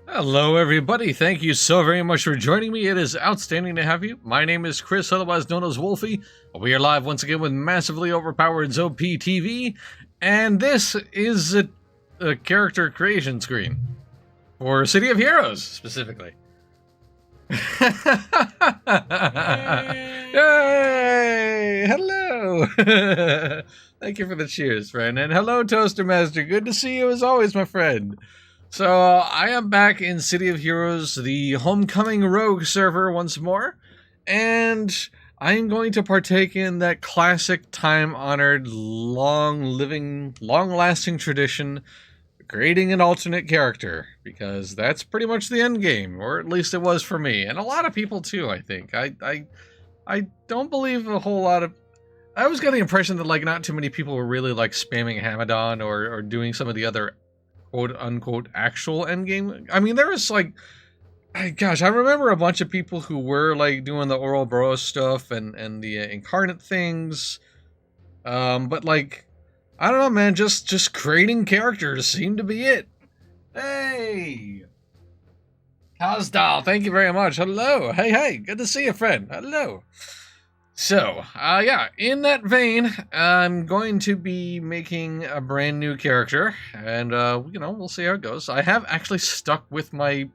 Hello, everybody. Thank you so very much for joining me. It is outstanding to have you. My name is Chris, otherwise known as Wolfie. We are live once again with massively overpowered ZOP and this is a character creation screen for City of Heroes, specifically. Yay! Hello! Thank you for the cheers, friend. And hello, Toaster Master. Good to see you as always, my friend. So, I am back in City of Heroes, the Homecoming Rogue server once more, and I am going to partake in that classic, time-honored, long-lasting tradition, creating an alternate character, because that's pretty much the end game, or at least it was for me, and a lot of people too, I think. I don't believe a whole lot of... I was getting the impression that, like, not too many people were really, like, spamming Hamadan or doing some of the other quote-unquote actual endgame. I mean, there was, like... Gosh, I remember a bunch of people who were, like, doing the Ouroboros stuff and the incarnate things. But, like, I don't know, man, just creating characters seemed to be it. Hey! Kazdal, thank you very much. Hello. Hey, good to see you, friend. Hello. So, yeah, in that vein, I'm going to be making a brand new character, and, you know, we'll see how it goes. I have actually stuck with my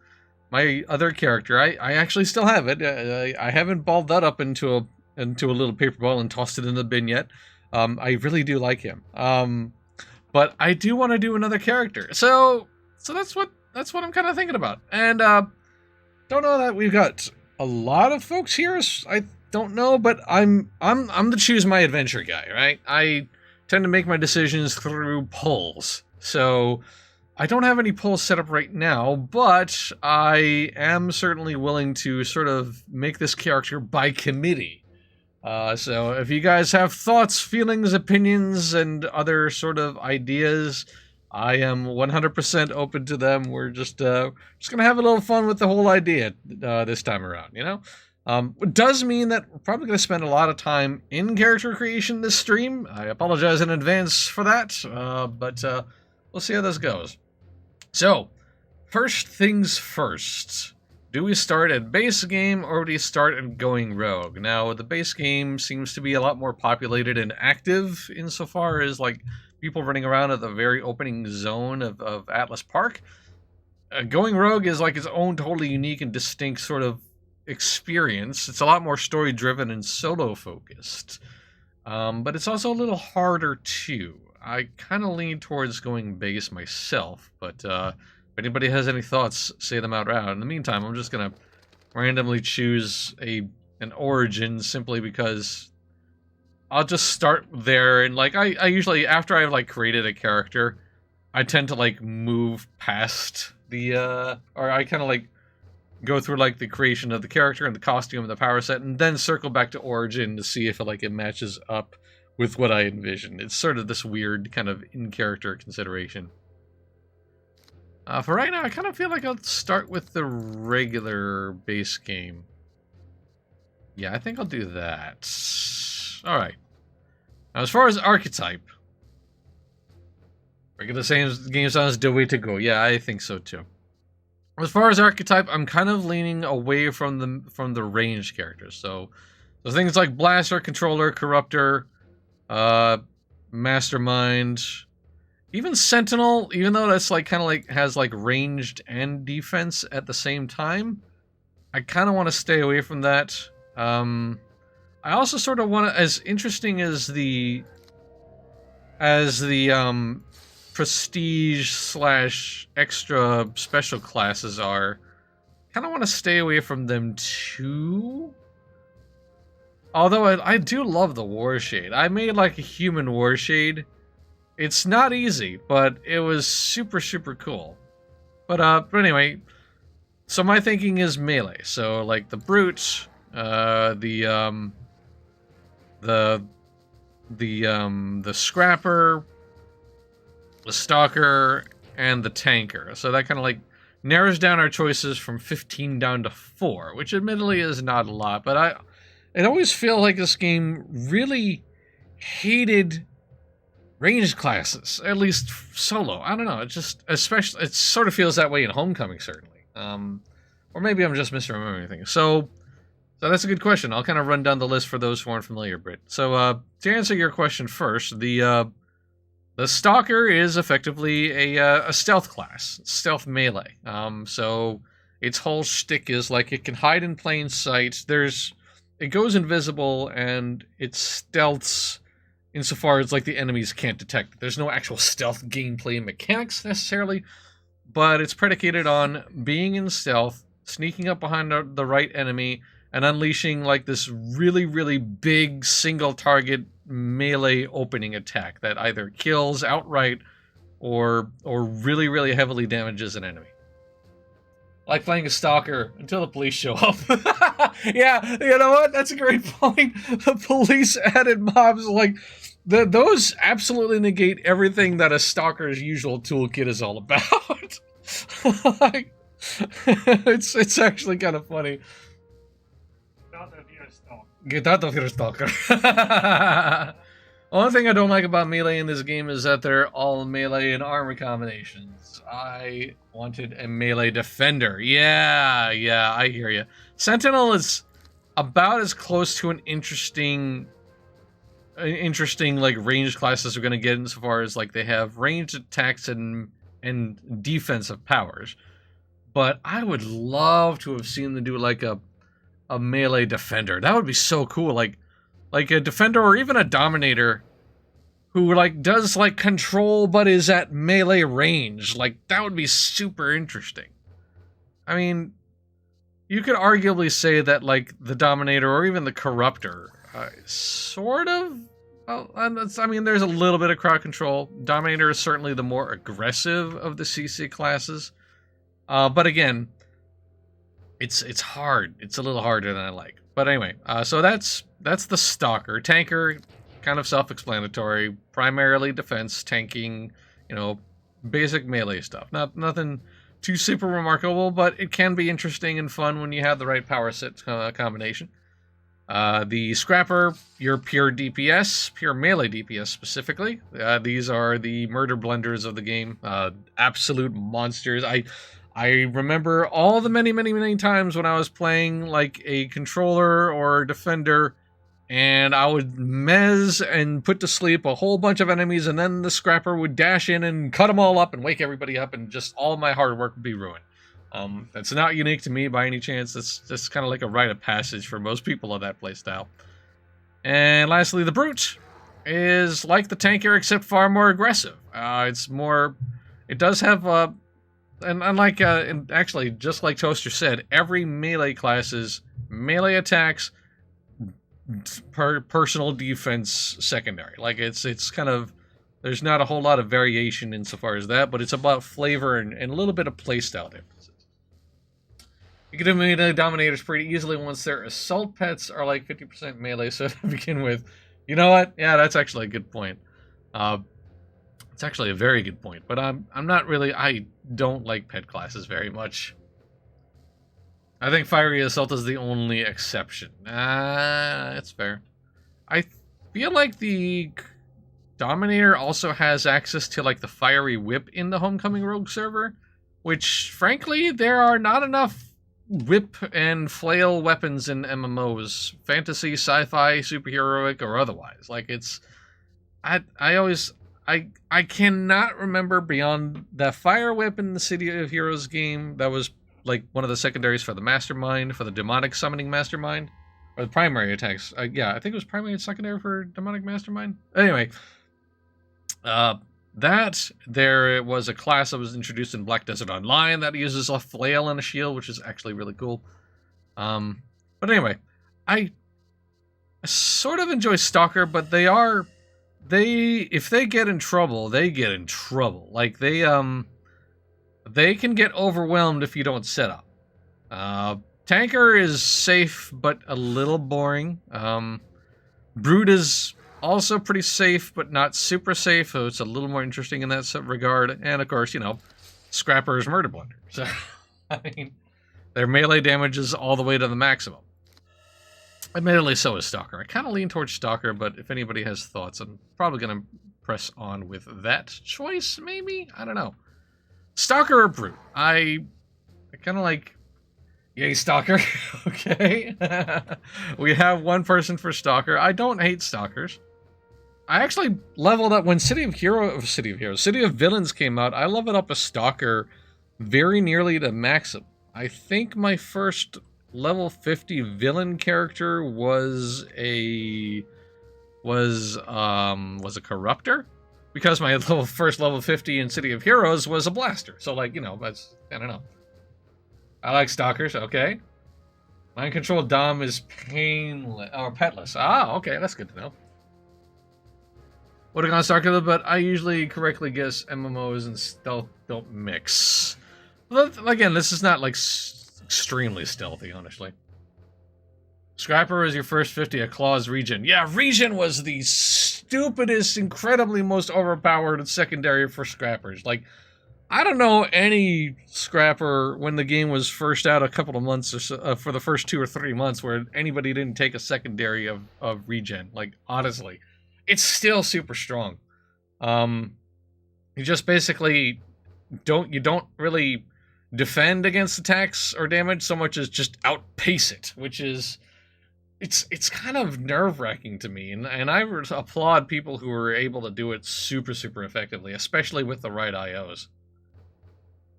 other character. I actually still have it. I haven't balled that up into a little paper ball and tossed it in the bin yet. I really do like him. But I do want to do another character. So that's what I'm kind of thinking about. And, don't know that we've got a lot of folks here. I don't know, but I'm the choose my adventure guy, right? I tend to make my decisions through polls. So I don't have any polls set up right now, but I am certainly willing to sort of make this character by committee. So if you guys have thoughts, feelings, opinions, and other sort of ideas, I am 100% open to them. We're just gonna have a little fun with the whole idea this time around, you know? It does mean that we're probably going to spend a lot of time in character creation this stream. I apologize in advance for that, but we'll see how this goes. So, first things first. Do we start at base game or do we start at going rogue? Now, the base game seems to be a lot more populated and active insofar as, like, people running around at the very opening zone of Atlas Park. Going rogue is, like, its own totally unique and distinct sort of experience. It's a lot more story driven and solo focused, but it's also a little harder too. I kind of lean towards going base myself, but if anybody has any thoughts, say them out loud. In the meantime, I'm just gonna randomly choose an origin simply because I'll just start there, and like I usually, after I've like created a character, I tend to like move past the or I kind of like go through like the creation of the character and the costume and the power set, and then circle back to origin to see if it matches up with what I envisioned. It's sort of this weird kind of in-character consideration. For right now, I kind of feel like I'll start with the regular base game. Yeah, I think I'll do that. Alright. Now, as far as archetype, regular game sounds the way to go. Yeah, I think so too. As far as archetype, I'm kind of leaning away from the ranged characters. So things like Blaster, Controller, Corruptor, Mastermind, even Sentinel, even though that's like kind of like has like ranged and defense at the same time, I kind of want to stay away from that. I also sort of want to, as interesting as the prestige / extra special classes are, kind of want to stay away from them too. Although I do love the War Shade. I made like a human War Shade. It's not easy, but it was super cool. But anyway, so my thinking is melee. So like the brute, the scrapper, the stalker, and the tanker. So that kind of like narrows down our choices from 15 down to 4, which admittedly is not a lot, but I always feel like this game really hated ranged classes, at least solo. I don't know, it just, especially, it sort of feels that way in Homecoming, certainly. Or maybe I'm just misremembering things. So that's a good question. I'll kind of run down the list for those who aren't familiar, Britt. So to answer your question first, the Stalker is effectively a stealth class, stealth melee. So its whole shtick is like it can hide in plain sight. It goes invisible and it stealths insofar as like the enemies can't detect it. There's no actual stealth gameplay mechanics necessarily, but it's predicated on being in stealth, sneaking up behind the right enemy, and unleashing like this really, really big single target melee opening attack that either kills outright or really, really heavily damages an enemy. Like playing a stalker until the police show up. Yeah, you know what? That's a great point. The police added mobs, like, those absolutely negate everything that a stalker's usual toolkit is all about. Like, it's actually kind of funny. Get out of here, stalker. Only thing I don't like about melee in this game is that they're all melee and armor combinations. I wanted a melee defender. Yeah, I hear you. Sentinel is about as close to an interesting like ranged class as we're gonna get insofar as like they have ranged attacks and defensive powers. But I would love to have seen them do like a melee defender. That would be so cool. Like a defender or even a dominator who like does like control but is at melee range. Like that would be super interesting. I mean, you could arguably say that like the dominator or even the corruptor sort of, well, I mean, there's a little bit of crowd control. Dominator is certainly the more aggressive of the CC classes. But again, it's hard. It's a little harder than I like. But anyway, so that's the Stalker. Tanker, kind of self-explanatory. Primarily defense, tanking, basic melee stuff. Nothing too super remarkable, but it can be interesting and fun when you have the right power set combination. The Scrapper, your pure DPS, pure melee DPS specifically. These are the murder blenders of the game. Absolute monsters. I remember all the many times when I was playing like a controller or defender, and I would mez and put to sleep a whole bunch of enemies, and then the Scrapper would dash in and cut them all up and wake everybody up, and just all my hard work would be ruined. That's not unique to me by any chance. It's just kind of like a rite of passage for most people of that playstyle. And lastly, the Brute is like the Tanker, except far more aggressive. It does have and unlike, actually, just like Toaster said, every melee class is melee attacks, personal defense secondary. Like, it's kind of, there's not a whole lot of variation insofar as that, but it's about flavor and a little bit of playstyle differences. You can eliminate Dominators pretty easily once their assault pets are like 50% melee, so to begin with. You know what? Yeah, that's actually a good point. It's actually a very good point, but I'm not really, I don't like pet classes very much. I think Fiery Assault is the only exception. That's fair. I feel like the Dominator also has access to like the Fiery Whip in the Homecoming Rogue server, which frankly, there are not enough whip and flail weapons in MMOs, fantasy, sci-fi, superheroic, or otherwise. Like it's, I cannot remember beyond that Fire Whip in the City of Heroes game that was like one of the secondaries for the Mastermind, for the Demonic Summoning Mastermind, or the primary attacks. Yeah, I think it was primary and secondary for Demonic Mastermind. Anyway, there was a class that was introduced in Black Desert Online that uses a flail and a shield, which is actually really cool. But anyway, I sort of enjoy Stalker, but if they get in trouble, they get in trouble. Like they can get overwhelmed if you don't set up. Tanker is safe, but a little boring. Brute is also pretty safe, but not super safe, so it's a little more interesting in that regard. And of course, Scrapper is Murder Blender. So, I mean, their melee damage is all the way to the maximum. Admittedly, so is Stalker. I kind of lean towards Stalker, but if anybody has thoughts, I'm probably going to press on with that choice, maybe? I don't know. Stalker or Brute? I kind of like, yay, Stalker. Okay. We have one person for Stalker. I don't hate Stalkers. I actually leveled up when City of Villains came out. I leveled up a Stalker very nearly to maximum. I think my first level 50 villain character was a Corruptor, because my first level 50 in City of Heroes was a Blaster. So, like, you know, that's, I don't know. I like Stalkers, okay. Mind Control Dom is painless, or petless. Ah, okay, that's good to know. Would have gone Stalker, but I usually correctly guess MMOs and stealth don't mix. Well, again, this is not, like, extremely stealthy, honestly. Scrapper is your first 50 at Claw's Regen. Yeah, Regen was the stupidest, incredibly most overpowered secondary for Scrappers. Like, I don't know any Scrapper when the game was first out a couple of months or so, for the first 2 or 3 months, where anybody didn't take a secondary of Regen. Like, honestly. It's still super strong. You just basically don't really defend against attacks or damage so much as just outpace it, which is it's kind of nerve-wracking to me, and I applaud people who are able to do it super effectively, especially with the right IOs.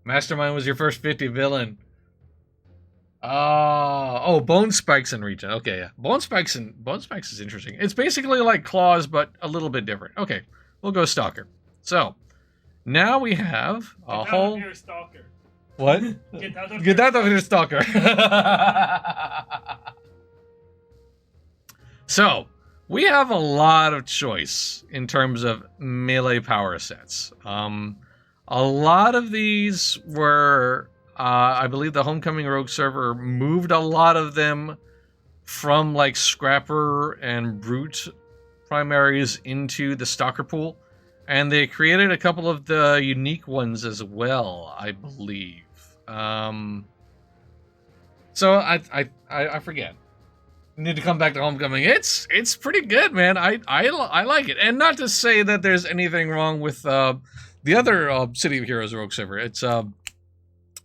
Mastermind was your first 50 villain. Oh, Bone Spikes and Regen. Okay, yeah. Bone Spikes is interesting. It's basically like Claws, but a little bit different. Okay, we'll go Stalker. So, now we have a whole... Get out of here, Stalker. What? Get out of here, Stalker. So, we have a lot of choice in terms of melee power sets. A lot of these were... I believe the Homecoming Rogue server moved a lot of them from, like, Scrapper and Brute primaries into the Stalker pool. And they created a couple of the unique ones as well, I believe. So I forget. Need to come back to Homecoming. It's pretty good, man. I like it. And not to say that there's anything wrong with the other City of Heroes Rogue server. It's...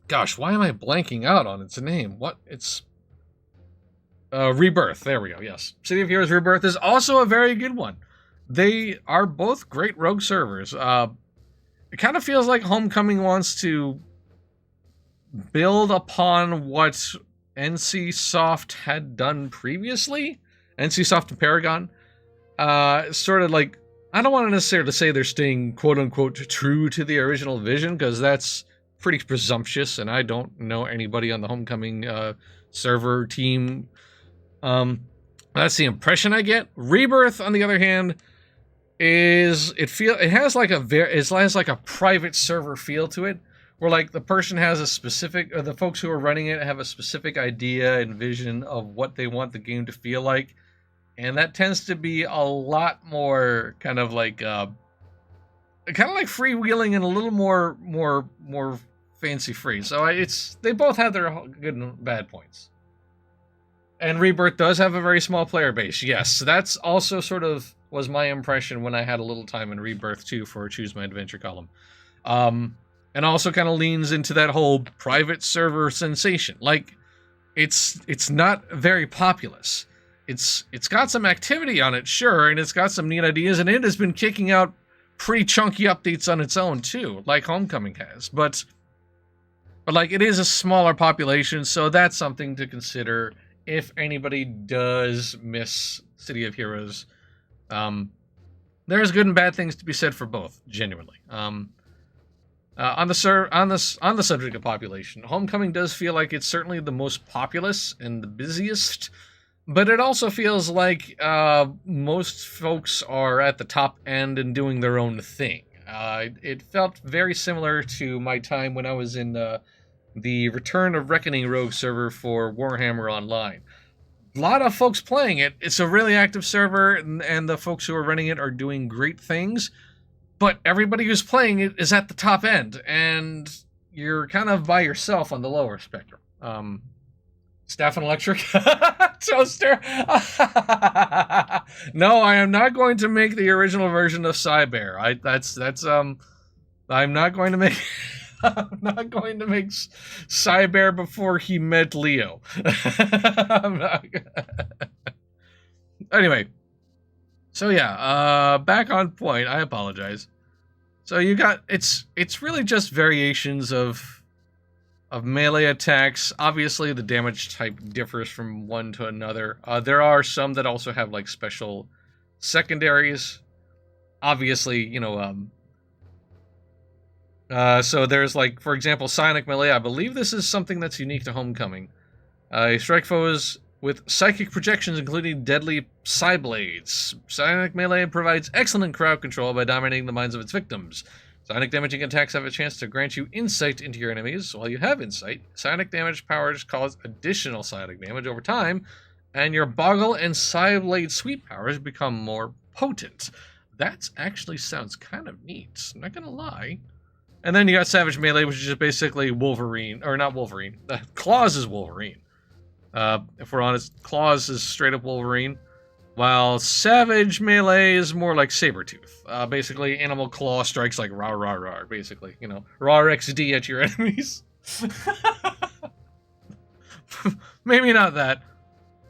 Gosh, why am I blanking out on its name? What? It's... Rebirth. There we go, yes. City of Heroes Rebirth is also a very good one. They are both great rogue servers. It kind of feels like Homecoming wants to build upon what NCSoft had done previously. NCSoft and Paragon. Sort of like... I don't want to necessarily say they're staying quote-unquote true to the original vision, because that's pretty presumptuous, and I don't know anybody on the Homecoming server team. That's the impression I get. Rebirth, on the other hand, it has like a private server feel to it, where like the person has a specific, or the folks who are running it have a specific idea and vision of what they want the game to feel like, and that tends to be a lot more kind of like freewheeling and a little more fancy free. So they both have their good and bad points. And Rebirth does have a very small player base. Yes, that's also sort of was my impression when I had a little time in Rebirth too for Choose My Adventure column. And also kind of leans into that whole private server sensation. Like, it's not very populous. It's got some activity on it, sure, and it's got some neat ideas, and it has been kicking out pretty chunky updates on its own too, like Homecoming has. But like, it is a smaller population, so that's something to consider if anybody does miss City of Heroes. There's good and bad things to be said for both, genuinely. On the subject of population, Homecoming does feel like it's certainly the most populous and the busiest, but it also feels like most folks are at the top end and doing their own thing. It felt very similar to my time when I was in the Return of Reckoning Rogue server for Warhammer Online. A lot of folks playing it. It's a really active server, and the folks who are running it are doing great things, but everybody who's playing it is at the top end, and you're kind of by yourself on the lower spectrum. Staff and Electric? Toaster? No, I am not going to make the original version of Cybear. I'm not going to make... I'm not going to make Cybear before he met Leo. I'm not... Anyway, so yeah, back on point. I apologize. So you got it's really just variations of melee attacks. Obviously, the damage type differs from one to another. There are some that also have like special secondaries. Obviously, you know, so there's like, for example, Psionic Melee. I believe this is something that's unique to Homecoming. Strike foes with psychic projections, including deadly Psyblades. Psionic Melee provides excellent crowd control by dominating the minds of its victims. Psionic damaging attacks have a chance to grant you insight into your enemies. While you have insight, psionic damage powers cause additional psionic damage over time, and your Boggle and Psyblade sweep powers become more potent. That actually sounds kind of neat, I'm not gonna lie. And then you got Savage Melee, which is just basically Wolverine, or not Wolverine. Claws is Wolverine. If we're honest, Claws is straight up Wolverine, while Savage Melee is more like Sabretooth. Basically, Animal Claw strikes like rah rah rah, basically. You know, raw XD at your enemies. Maybe not that.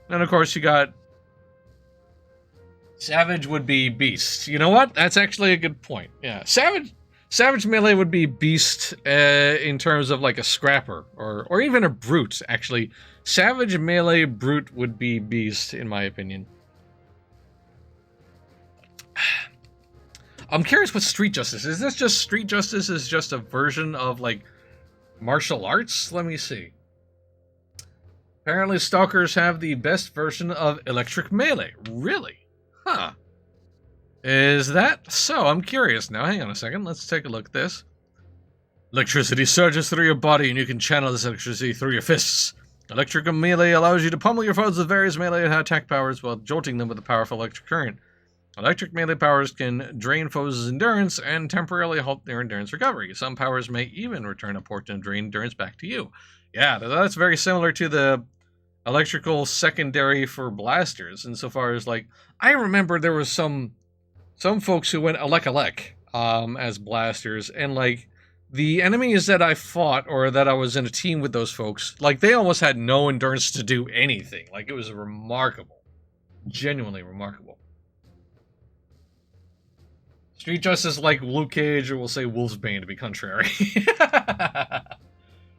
And of course, you got Savage would be Beast. You know what? That's actually a good point. Yeah, Savage Melee would be Beast in terms of like a Scrapper or even a Brute, actually. Savage Melee Brute would be Beast, in my opinion. I'm curious what Street Justice is. Is this just Street Justice is just a version of like martial arts? Let me see. Apparently Stalkers have the best version of Electric Melee. Really? Huh. Is that so? I'm curious now. Hang on a second. Let's take a look at this. Electricity surges through your body, and you can channel this electricity through your fists. Electric Melee allows you to pummel your foes with various melee attack powers while jolting them with a powerful electric current. Electric melee powers can drain foes' endurance and temporarily halt their endurance recovery. Some powers may even return a portion of drained endurance back to you. Yeah, that's very similar to the electrical secondary for blasters, insofar as, like, I remember there was some folks who went elec as blasters, and, like, the enemies that I fought, or that I was in a team with those folks, like, they almost had no endurance to do anything. Like, it was remarkable. Genuinely remarkable. Street Justice like Luke Cage, or we'll say Wolfsbane to be contrary.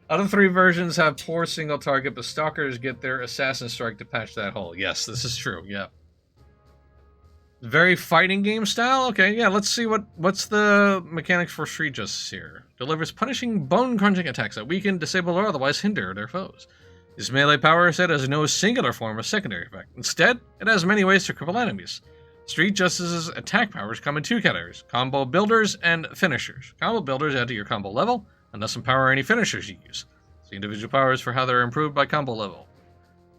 Other three versions have poor single target, but Stalkers get their Assassin Strike to patch that hole. Yes, this is true, yeah. Very fighting game style? Okay, yeah, let's see what's the mechanics for Street Justice here. Delivers punishing, bone-crunching attacks that weaken, disable, or otherwise hinder their foes. This melee power set has no singular form of secondary effect. Instead, it has many ways to cripple enemies. Street Justice's attack powers come in two categories: combo builders and finishers. Combo builders add to your combo level, and thus empower any finishers you use. See individual powers for how they're improved by combo level.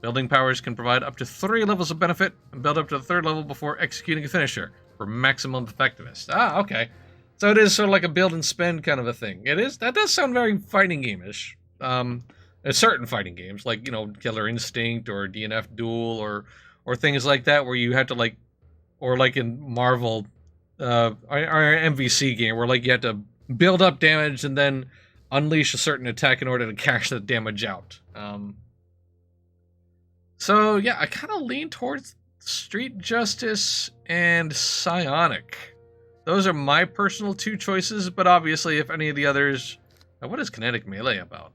Building powers can provide up to 3 levels of benefit, and build up to the 3rd level before executing a finisher, for maximum effectiveness. Ah, okay. So it is sort of like a build and spend kind of a thing. It is. That does sound very fighting game-ish. Certain fighting games, like, you know, Killer Instinct, or DNF Duel, or things like that, where you have to, like, or like in Marvel, our MVC game, where like you have to build up damage and then unleash a certain attack in order to cash the damage out. So yeah, I kind of lean towards Street Justice and Psionic. Those are my personal two choices, but obviously if any of the others... what is Kinetic Melee about?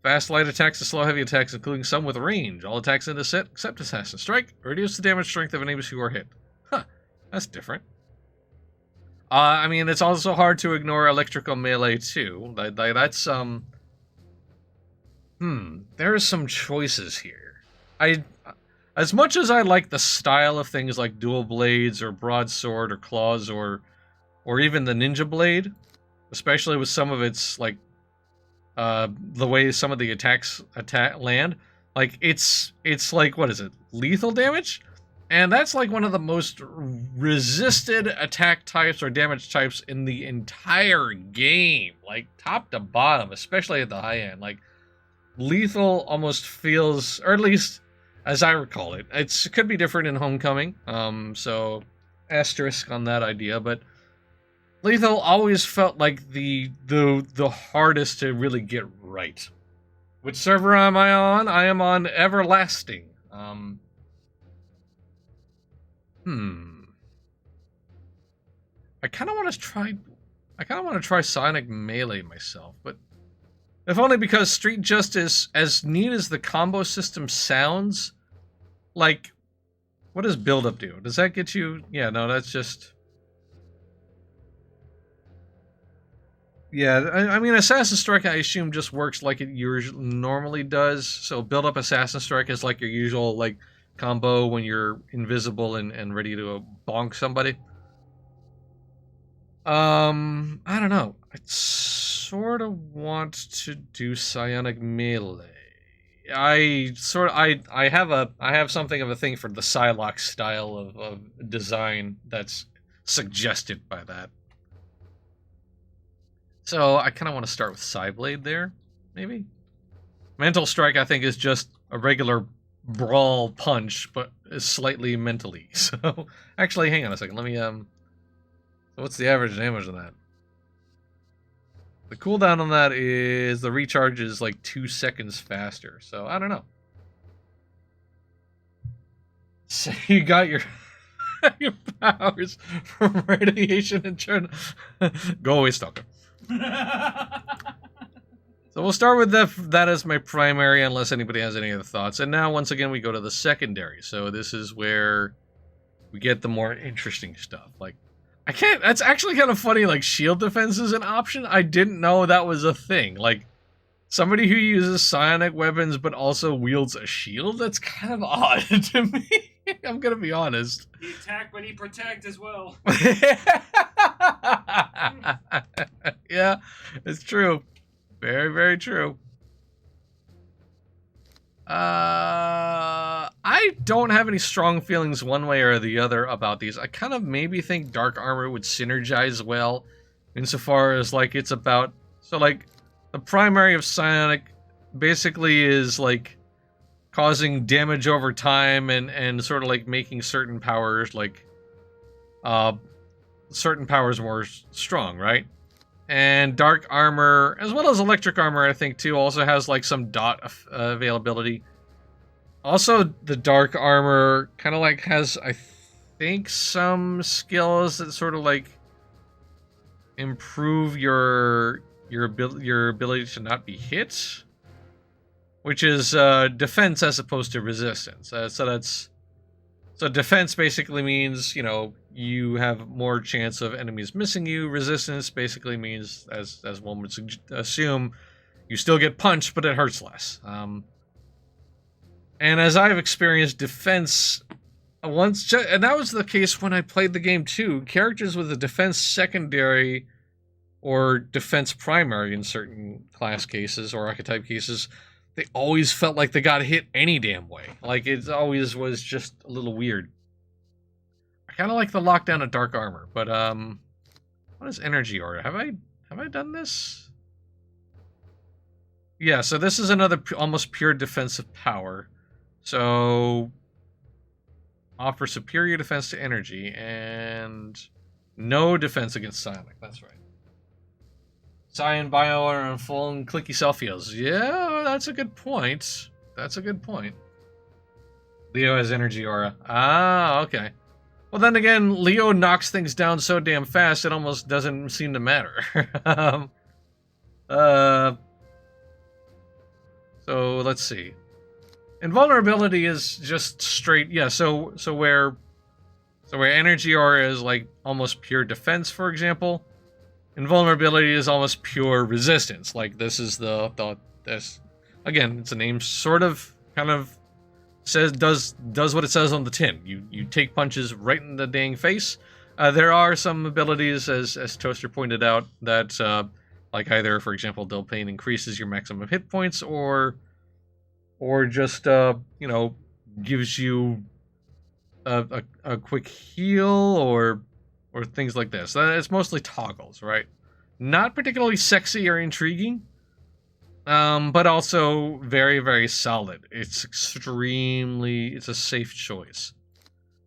Fast light attacks and slow heavy attacks, including some with range. All attacks in the set, except Assassin Strike, reduce the damage strength of enemies who are hit. Huh, that's different. I mean, it's also hard to ignore Electrical Melee, too. That's, there are some choices here. As much as I like the style of things like Dual Blades, or Broadsword, or Claws, or even the Ninja Blade, especially with some of its, like, the way some of the attacks land, like it's like, what is it, lethal damage? And that's like one of the most resisted attack types or damage types in the entire game, like top to bottom, especially at the high end. Like, lethal almost feels, or at least as I recall it, it could be different in Homecoming, so asterisk on that idea, but Lethal always felt like the hardest to really get right. Which server am I on? I am on Everlasting. I kind of want to try. I kind of want to try Sonic Melee myself, but if only because Street Justice, as neat as the combo system sounds, like, what does build up do? Does that get you? Yeah, no, that's just. Yeah, I mean, Assassin Strike, I assume, just works like it usually normally does. So build up Assassin Strike is like your usual like combo when you're invisible and ready to bonk somebody. I don't know. I sort of want to do Psionic Melee. I have something of a thing for the Psylocke style of design that's suggested by that. So I kind of want to start with Psyblade there, maybe. Mental Strike, I think, is just a regular brawl punch, but is slightly mentally. So actually, hang on a second. Let me So what's the average damage on that? The cooldown on that is the recharge is like 2 seconds faster. So I don't know. So you got your your powers from radiation and turn. Go away, Stalker. So we'll start with that as my primary, unless anybody has any other thoughts. And now, once again, we go to the secondary. So this is where we get the more interesting stuff. Like, that's actually kind of funny, like, shield defense is an option. I didn't know that was a thing. Like, somebody who uses psionic weapons but also wields a shield? That's kind of odd to me. I'm gonna be honest. He attack, but he protect as well. Yeah, it's true. Very, very true. I don't have any strong feelings one way or the other about these. I kind of maybe think Dark Armor would synergize well insofar as, like, it's about... So, like, the primary of Psionic basically is, like, causing damage over time and sort of, like, making certain powers, like, certain powers more strong, right? And Dark Armor, as well as Electric Armor, I think, too, also has, like, some dot availability. Also, the Dark Armor kind of, like, has, I think, some skills that sort of, like, improve your ability to not be hit, which is defense as opposed to resistance. So defense basically means, you know, you have more chance of enemies missing you. Resistance basically means, as one would assume, you still get punched, but it hurts less. And as I've experienced, defense and that was the case when I played the game too. Characters with a defense secondary or defense primary in certain class cases or archetype cases, they always felt like they got hit any damn way. Like, it always was just a little weird. I kind of like the lockdown of Dark Armor, but what is Energy Aura? Have I done this? Yeah, so this is another almost pure defensive power. So offer superior defense to energy and no defense against psionic. That's right. Cyan bio are in full and clicky self heals. Yeah, that's a good point. That's a good point. Leo has energy aura. Ah, okay. Well, then again, Leo knocks things down so damn fast it almost doesn't seem to matter. So let's see. Invulnerability is just straight. Yeah. So where energy aura is like almost pure defense, for example. Invulnerability is almost pure resistance. Like, this is this again, it's a name sort of kind of does what it says on the tin. You take punches right in the dang face. There are some abilities, as Toaster pointed out, that like either, for example, Dull Pain increases your maximum hit points, or just you know, gives you a quick heal, or things like this. It's mostly toggles, right? Not particularly sexy or intriguing, but also very, very solid. It's a safe choice.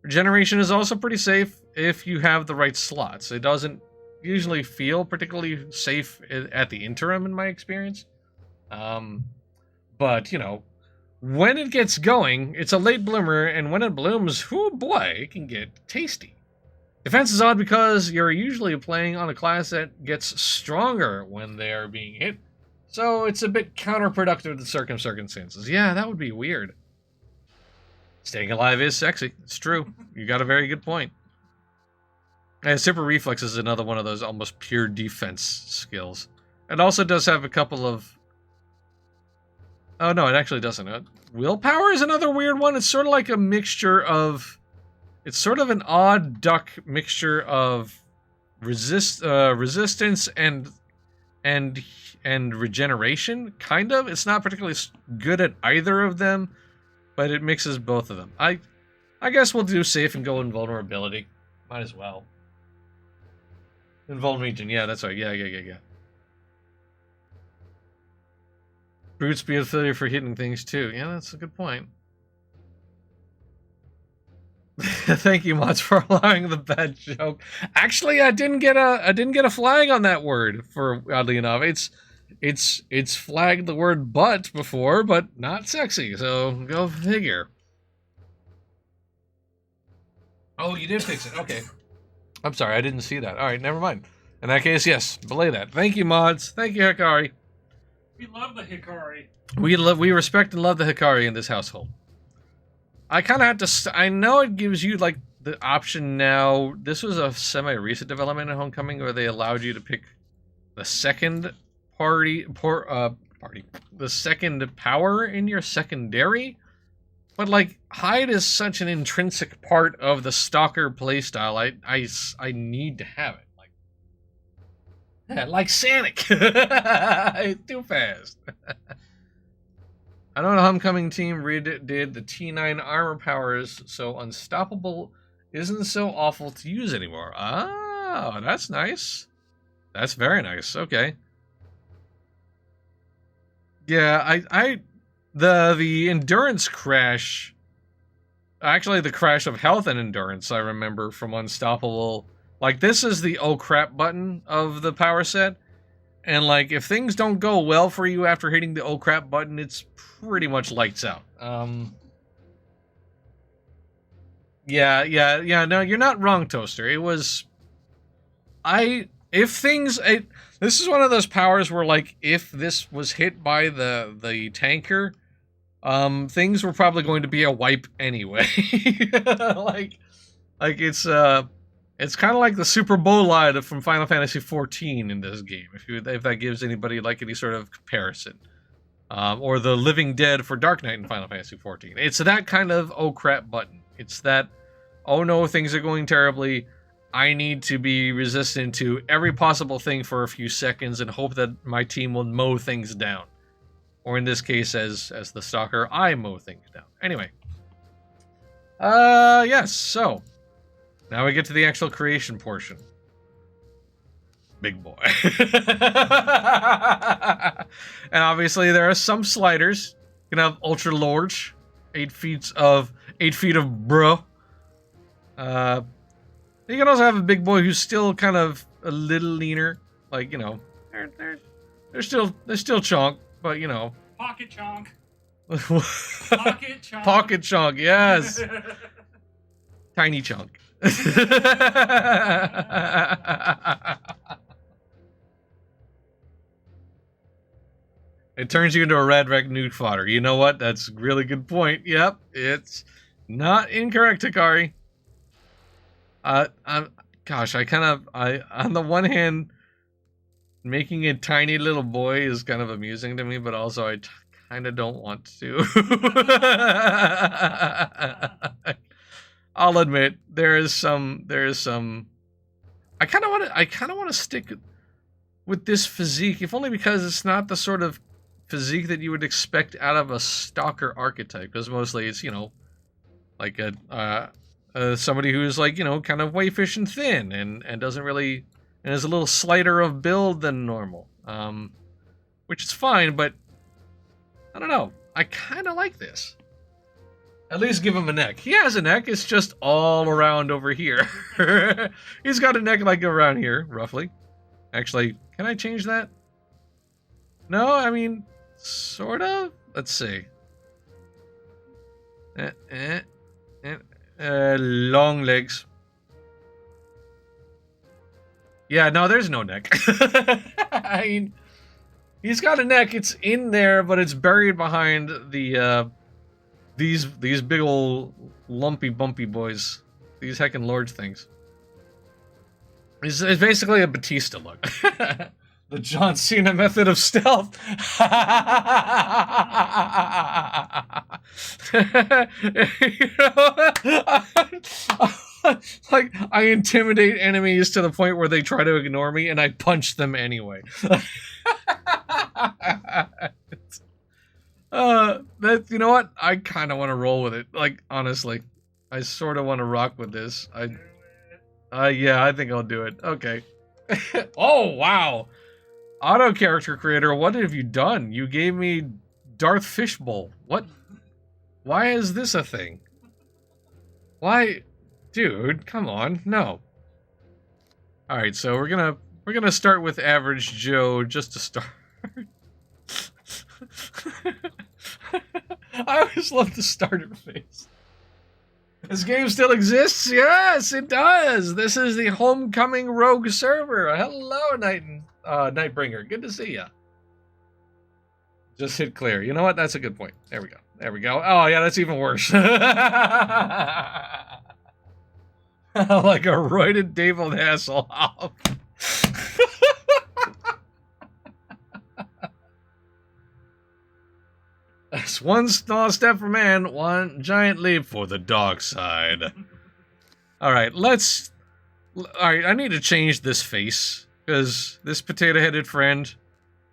Regeneration is also pretty safe if you have the right slots. It doesn't usually feel particularly safe at the interim in my experience. But, you know, when it gets going, it's a late bloomer, and when it blooms, oh boy, it can get tasty. Defense is odd because you're usually playing on a class that gets stronger when they are being hit, so it's a bit counterproductive to circumstances. Yeah, that would be weird. Staying alive is sexy. It's true. You got a very good point. And Super Reflex is another one of those almost pure defense skills. It also does have a couple of... Oh, no, it actually doesn't. Willpower is another weird one. It's sort of like a mixture of... It's sort of an odd duck mixture of resistance and regeneration, kind of. It's not particularly good at either of them, but it mixes both of them. I guess we'll do safe and go invulnerability. Might as well. Invuln region, yeah, that's right. Yeah. Brute speed ability for hitting things too. Yeah, that's a good point. Thank you, Mods, for allowing the bad joke. Actually, I didn't get a flag on that word. For oddly enough, it's flagged the word butt before, but not sexy. So go figure. Oh, you did fix it. Okay. I'm sorry, I didn't see that. All right, never mind. In that case, yes, belay that. Thank you, Mods. Thank you, Hikari. We love the Hikari. We respect and love the Hikari in this household. I kind of had to... I know it gives you, like, the option now... This was a semi-recent development in Homecoming where they allowed you to pick the second the second power in your secondary. But, like, hide is such an intrinsic part of the Stalker playstyle. I need to have it. Like Sonic. It's too fast. I know the Homecoming team did the T9 armor powers, so Unstoppable isn't so awful to use anymore. Oh, that's nice. That's very nice. Okay. Yeah, the endurance crash, actually the crash of health and endurance, I remember from Unstoppable. Like, this is the oh crap button of the power set. And, like, if things don't go well for you after hitting the oh crap button, it's pretty much lights out. Yeah, no, you're not wrong, Toaster. It was... this is one of those powers where, like, if this was hit by the tanker, things were probably going to be a wipe anyway. It's kind of like the Super Bolide from Final Fantasy XIV in this game, if that gives anybody like any sort of comparison. Or the Living Dead for Dark Knight in Final Fantasy XIV. It's that kind of oh crap button. It's that, oh no, things are going terribly. I need to be resistant to every possible thing for a few seconds and hope that my team will mow things down. Or in this case, as the Stalker, I mow things down. Anyway. Yes, so... Now we get to the actual creation portion. Big boy. And obviously there are some sliders. You can have ultra large, 8 feet of bro. You can also have a big boy who's still kind of a little leaner. Like, you know, they're still chunk, but you know. Pocket chonk. Pocket chonk. Pocket chunk, yes. Tiny chunk. It turns you into a red wreck nude fodder. You know what? That's a really good point. Yep, it's not incorrect, Hikari. Gosh, on the one hand, making a tiny little boy is kind of amusing to me, but also I kind of don't want to. I'll admit there is some. I kind of want to stick with this physique, if only because it's not the sort of physique that you would expect out of a Stalker archetype. Because mostly it's, you know, like somebody who's like, you know, kind of wayfish and thin and doesn't really, and is a little slighter of build than normal. Which is fine, but I don't know. I kind of like this. At least give him a neck. He has a neck. It's just all around over here. He's got a neck like around here, roughly. Actually, can I change that? No, I mean, sort of. Let's see. Long legs. Yeah, no, there's no neck. I mean, he's got a neck. It's in there, but it's buried behind the these big old lumpy bumpy boys. These heckin' lords things. It's basically a Batista look. The John Cena method of stealth. You know, like, I intimidate enemies to the point where they try to ignore me, and I punch them anyway. You know what? I kind of want to roll with it. Like, honestly, I sort of want to rock with this. Yeah, I think I'll do it. Okay. Oh, wow. Auto character creator, what have you done? You gave me Darth Fishbowl. What? Why is this a thing? Why? Dude, come on. No. Alright, so we're gonna start with Average Joe just to start. I always love the starter face. This game still exists? Yes, it does. This is the Homecoming Rogue server. Hello, Nightbringer. Good to see ya. Just hit clear. You know what? That's a good point. There we go. There we go. Oh, yeah, that's even worse. Like a roided David Hasselhoff. That's one small step for man, one giant leap for the dark side. Alright, Alright, I need to change this face. Because this potato-headed friend,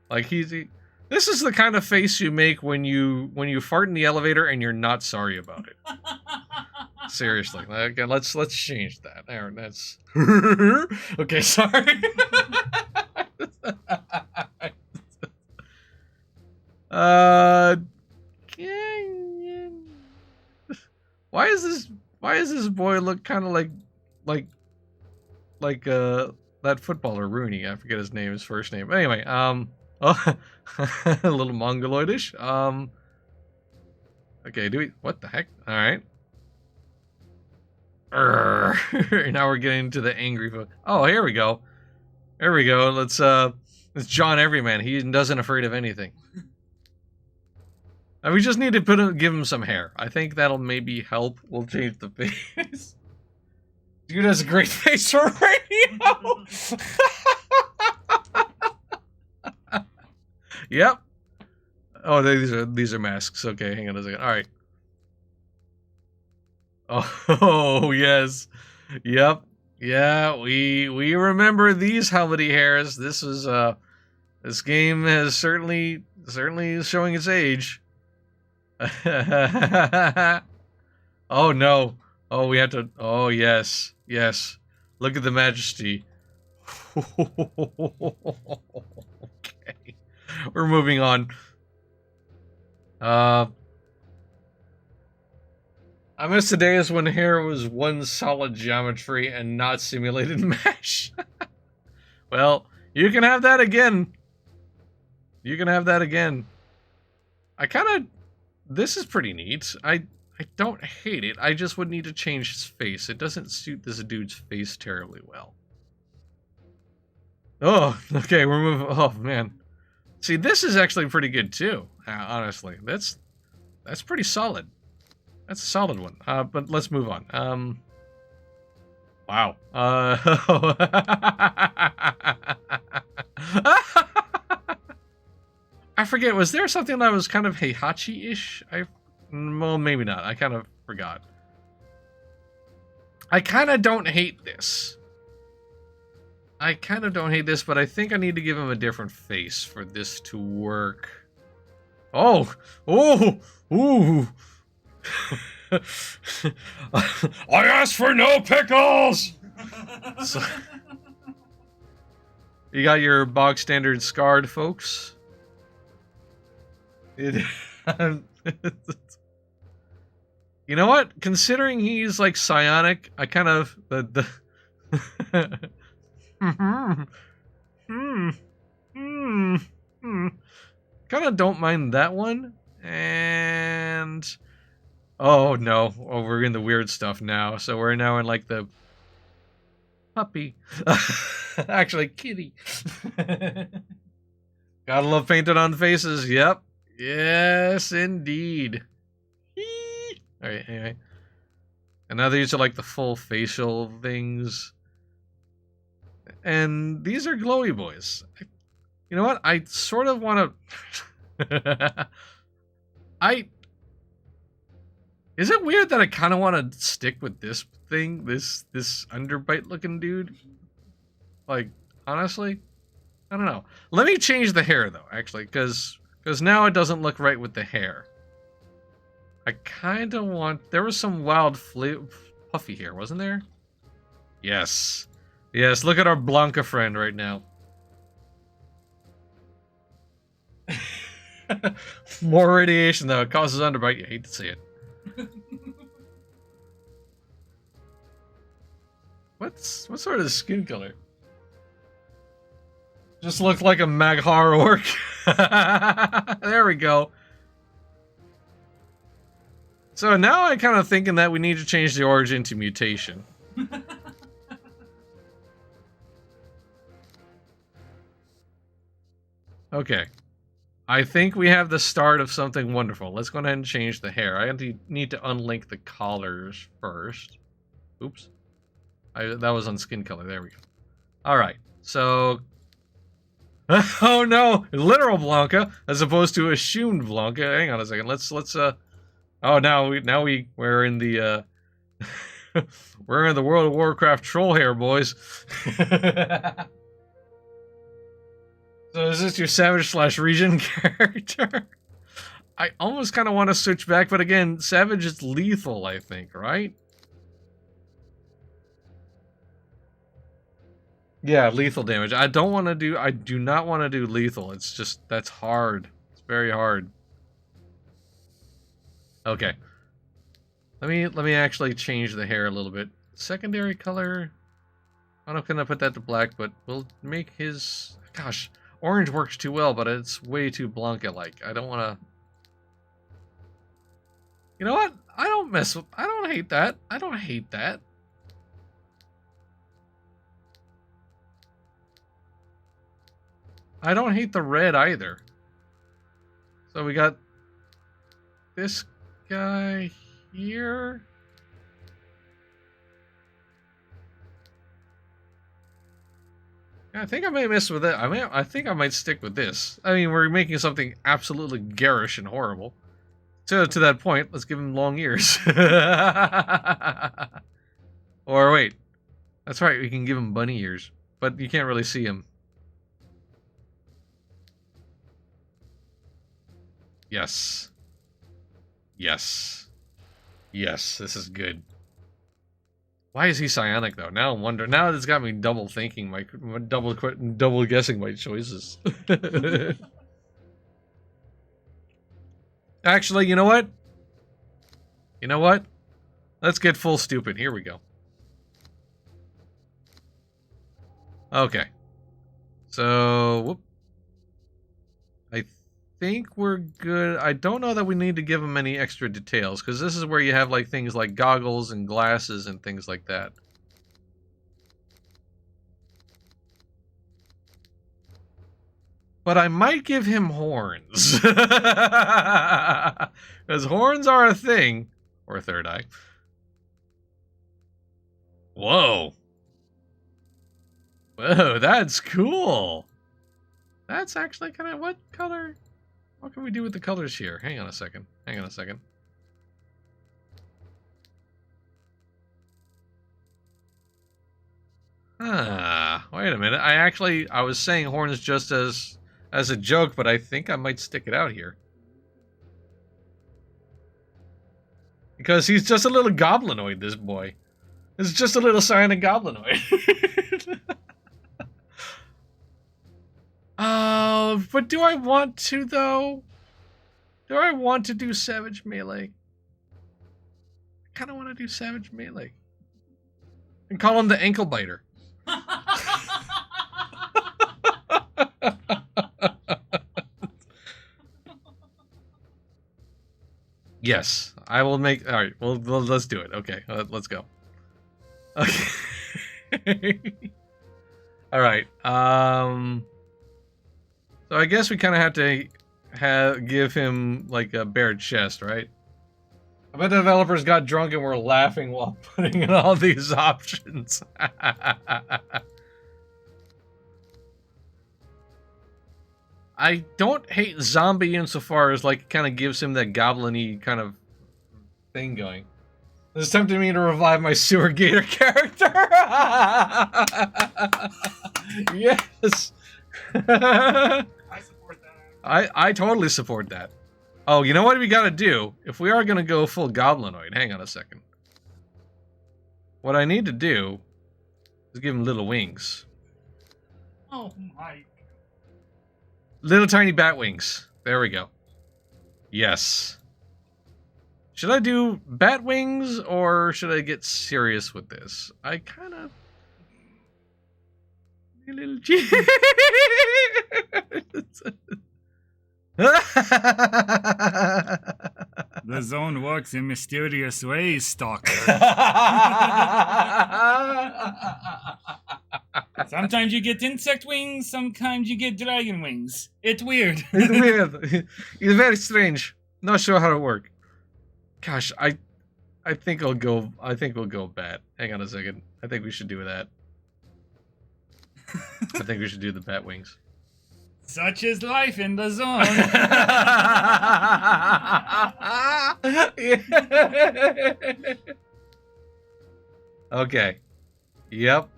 like, this is the kind of face you make when you fart in the elevator and you're not sorry about it. Seriously. Okay, let's change that. There, that's... Okay, sorry. Why is this boy look kind of like that footballer Rooney? I forget his name, his first name. Anyway, oh, a little mongoloidish. Okay, what the heck? All right. Now we're getting to the angry. Oh, here we go. There we go. It's John Everyman. He doesn't afraid of anything. And we just need to give him some hair. I think that'll maybe help. We'll change the face. Dude has a great face for radio. Yep. Oh, these are masks. Okay, hang on a second. All right. Oh, yes. Yep. Yeah, we remember these helmety hairs. This game has certainly showing its age. Oh no. Oh, we have to. Oh, yes. Yes. Look at the majesty. Okay. We're moving on. I miss the days when hair was one solid geometry and not simulated mesh. Well, you can have that again. You can have that again. This is pretty neat. I don't hate it. I just would need to change his face. It doesn't suit this dude's face terribly well. Oh, okay, we're moving. Oh, man. See, this is actually pretty good, too. Honestly. That's pretty solid. That's a solid one. But let's move on. Wow. I forget, was there something that was kind of Heihachi-ish? Well, maybe not. I kind of forgot. I kind of don't hate this. But I think I need to give him a different face for this to work. Oh! Oh! Ooh! I asked for no pickles! So, you got your bog standard scarred, folks. You know what? Considering he's like psionic, I kind of the kind of don't mind that one. And oh no, oh we're in the weird stuff now. So we're now in like the puppy, actually kitty. Gotta love painted on faces. Yep. Yes, indeed. All right. Anyway, and now these are like the full facial things, and these are glowy boys. You know what? I sort of want to. Is it weird that I kind of want to stick with this thing, this underbite looking dude? Like, honestly, I don't know. Let me change the hair though, actually, because now it doesn't look right with the hair. I kind of want... There was some wild puffy hair, wasn't there? Yes. Yes, look at our Blanca friend right now. More radiation, though. It causes underbite. You hate to see it. What sort of skin color? Just looked like a Maghar orc. There we go. So now I'm kind of thinking that we need to change the origin to mutation. Okay. I think we have the start of something wonderful. Let's go ahead and change the hair. I need to unlink the collars first. Oops. That was on skin color. There we go. Alright. So... oh no! Literal Blanca as opposed to assumed Blanca. Hang on a second. Let's oh, now we're in the we're in the World of Warcraft troll hair, boys. So is this your Savage / Regen character? I almost kind of want to switch back, but again, Savage is lethal, I think, right? Yeah, lethal damage. I do not want to do lethal. It's just, that's hard. It's very hard. Okay. Let me actually change the hair a little bit. Secondary color. I'm not gonna put that to black, but we'll make his... Gosh, orange works too well, but it's way too Blanca-like. I don't want to... You know what? I don't hate that. I don't hate that. I don't hate the red either. So we got this guy here. I think I may mess with it. I think I might stick with this. I mean, we're making something absolutely garish and horrible. To that point, let's give him long ears. Or wait. That's right, we can give him bunny ears. But you can't really see him. Yes. Yes. Yes, this is good. Why is he psionic though? Now I'm wondering. Now it's got me double thinking, double guessing my choices. Actually, you know what? You know what? Let's get full stupid. Here we go. Okay. So, whoop. I think we're good. I don't know that we need to give him any extra details, because this is where you have like things like goggles and glasses and things like that. But I might give him horns. Because horns are a thing. Or a third eye. Whoa. Whoa, that's cool. That's actually kind of... What color? What can we do with the colors here? Hang on a second. Hang on a second. Ah, wait a minute. I was saying horns just as a joke, but I think I might stick it out here. Because he's just a little goblinoid, this boy. It's just a little psionic goblinoid. Oh, but do I want to, though? Do I want to do Savage Melee? kind of want to do savage melee. And call him the ankle biter. Yes, I will make. All right, well, let's do it. Okay, let's go. Okay. All right. So I guess we kind of have to give him like a bare chest, right? I bet the developers got drunk and were laughing while putting in all these options. I don't hate zombie insofar as like it kind of gives him that goblin-y kind of thing going. It's tempting me to revive my sewer gator character. Yes. I support that. I totally support that. Oh, you know what we gotta do? If we are gonna go full goblinoid, hang on a second. What I need to do is give him little wings. Oh my. Little tiny bat wings. There we go. Yes. Should I do bat wings or should I get serious with this? I kind of... A little The zone works in mysterious ways, Stalker. Sometimes you get insect wings, sometimes you get dragon wings. It's weird. It's weird. It's very strange. Not sure how to work. Gosh, I think we'll go bat. Hang on a second. I think we should do that. I think we should do the bat wings. Such is life in the zone. Okay. Yep.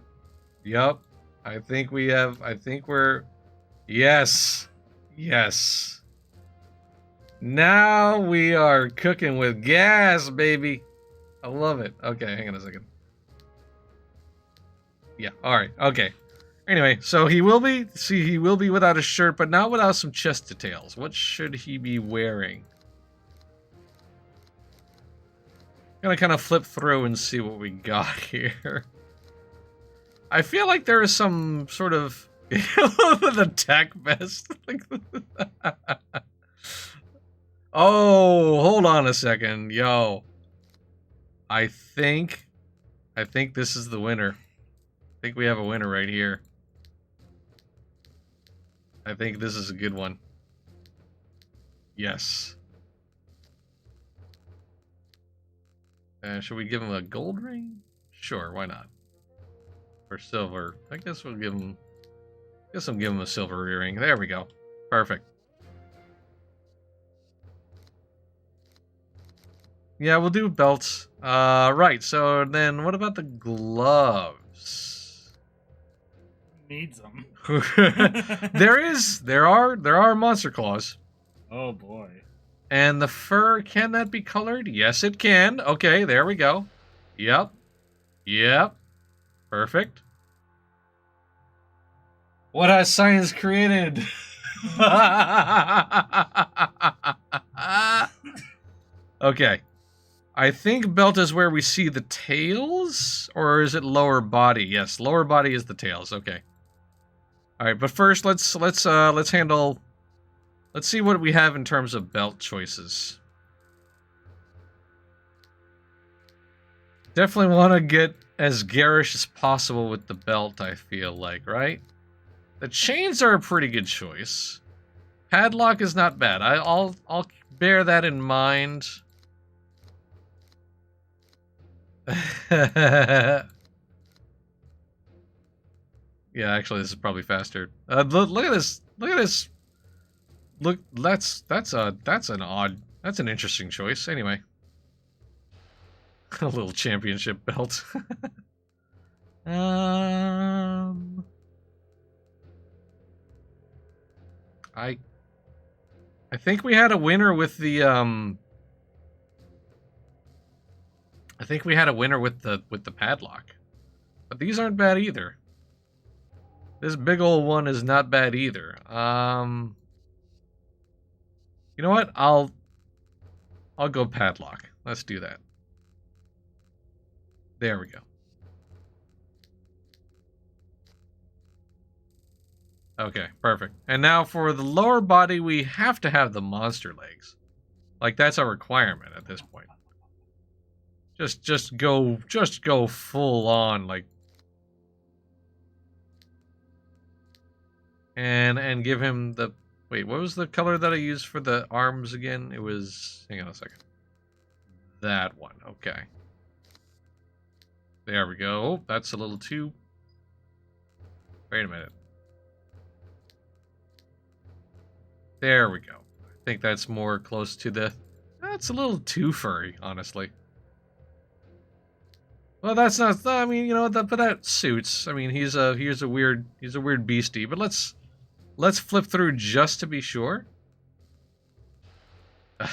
I think we're... Yes. Yes. Now we are cooking with gas, baby. I love it. Okay, hang on a second. Yeah, alright, okay. Anyway, so he will be without a shirt, but not without some chest details. What should he be wearing? Gonna kind of flip through and see what we got here. I feel like there is some sort of the tech vest. Oh, hold on a second, yo. I think this is the winner. I think we have a winner right here. I think this is a good one. Yes. Should we give him a gold ring? Sure, why not? Or silver. I guess we'll give him... I'll give him a silver earring. There we go. Perfect. Yeah, we'll do belts. Right, so then what about the gloves? Needs them. there are monster claws. Oh boy. And the fur, can that be colored? Yes, it can. Okay, there we go. Yep. Perfect. What has science created? Okay. I think belt is where we see the tails, or is it lower body? Yes, lower body is the tails. Okay. All right, but first let's handle. Let's see what we have in terms of belt choices. Definitely want to get as garish as possible with the belt, I feel like, right? The chains are a pretty good choice. Padlock is not bad. I'll bear that in mind. Yeah, actually, this is probably faster. Look at this. Look at this. Look, that's an interesting choice. Anyway, a little championship belt. I think we had a winner with the I think we had a winner with the padlock. But these aren't bad either. This big old one is not bad either. You know what? I'll go padlock. Let's do that. There we go. Okay, perfect. And now for the lower body, we have to have the monster legs. Like, that's a requirement at this point. Just go full on, like. And give him the, wait, what was the color that I used for the arms again? It was, hang on a second. That one, okay. There we go. Oh, that's a little too, wait a minute. There we go. I think that's more close to the, that's a little too furry, honestly. Well, that's not, I mean, you know, but that suits. I mean, he's a weird beastie, but let's flip through just to be sure. I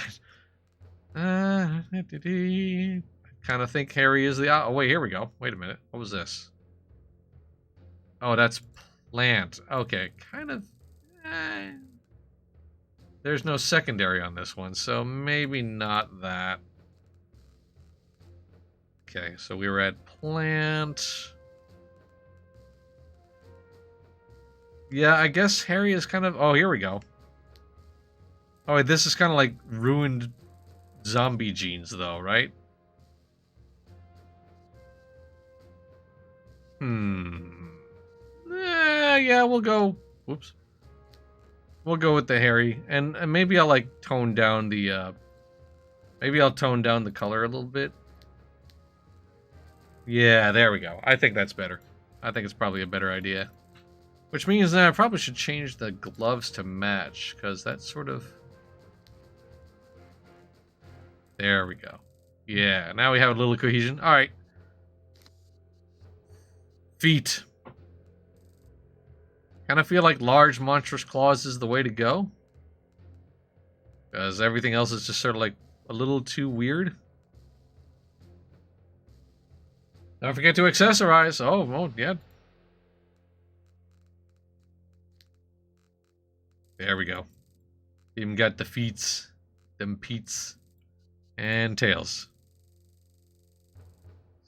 kind of think Harry is the, oh wait, here we go. Wait a minute. What was this? Oh, that's plant. Okay, kind of, there's no secondary on this one, so maybe not that. Okay, so we were at plant. Yeah, I guess Harry is kind of... Oh, here we go. Oh, wait, this is kind of like ruined zombie genes, though, right? Yeah, we'll go... Whoops. We'll go with the Harry. And maybe I'll, like, tone down the... Maybe I'll tone down the color a little bit. Yeah, there we go. I think that's better. I think it's probably a better idea. Which means that I probably should change the gloves to match, because that's sort of... There we go. Yeah, now we have a little cohesion. Alright. Feet. Kind of feel like large monstrous claws is the way to go. Because everything else is just sort of like a little too weird. Don't forget to accessorize. Oh, well, yeah. There we go. Even got the feets, them peats, and tails.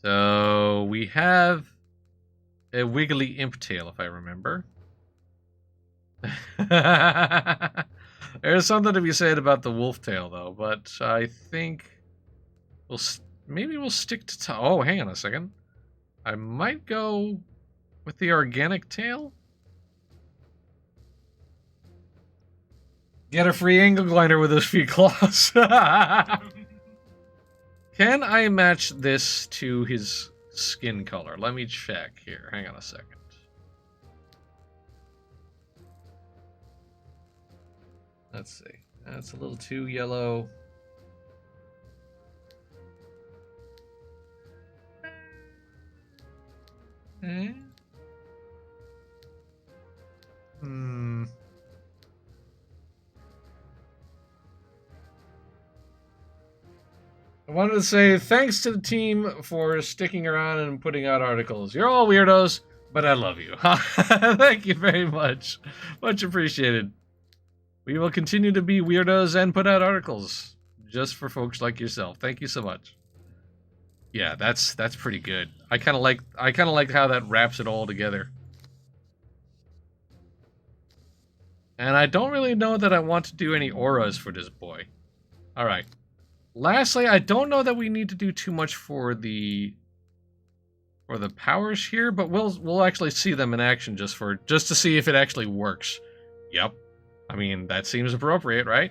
So we have a wiggly imp tail, if I remember. There's something to be said about the wolf tail, though, but I think maybe we'll stick to... Oh, hang on a second. I might go with the organic tail. Get a free angle glider with his feet claws. Can I match this to his skin color? Let me check here. Hang on a second. Let's see. That's a little too yellow. I wanted to say thanks to the team for sticking around and putting out articles. You're all weirdos, but I love you. Thank you very much. Much appreciated. We will continue to be weirdos and put out articles just for folks like yourself. Thank you so much. Yeah, that's pretty good. I kind of like how that wraps it all together. And I don't really know that I want to do any auras for this boy. All right. Lastly, I don't know that we need to do too much for the powers here, but we'll actually see them in action just to see if it actually works. Yep. I mean, that seems appropriate, right?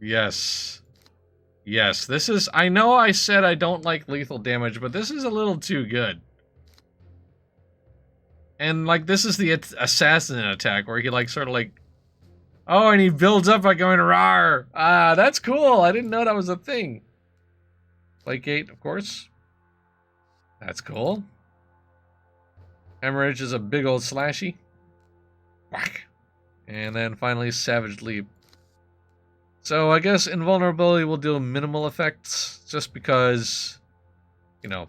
Yes. Yes, this is... I know I said I don't like lethal damage, but this is a little too good. And, like, this is the assassin attack, where he, like, sort of, like... Oh, and he builds up by going, rawr! Ah, that's cool! I didn't know that was a thing. Placate, of course. That's cool. Hemorrhage is a big old slashy. Whack! And then finally, Savage Leap. So I guess invulnerability will do minimal effects, just because, you know.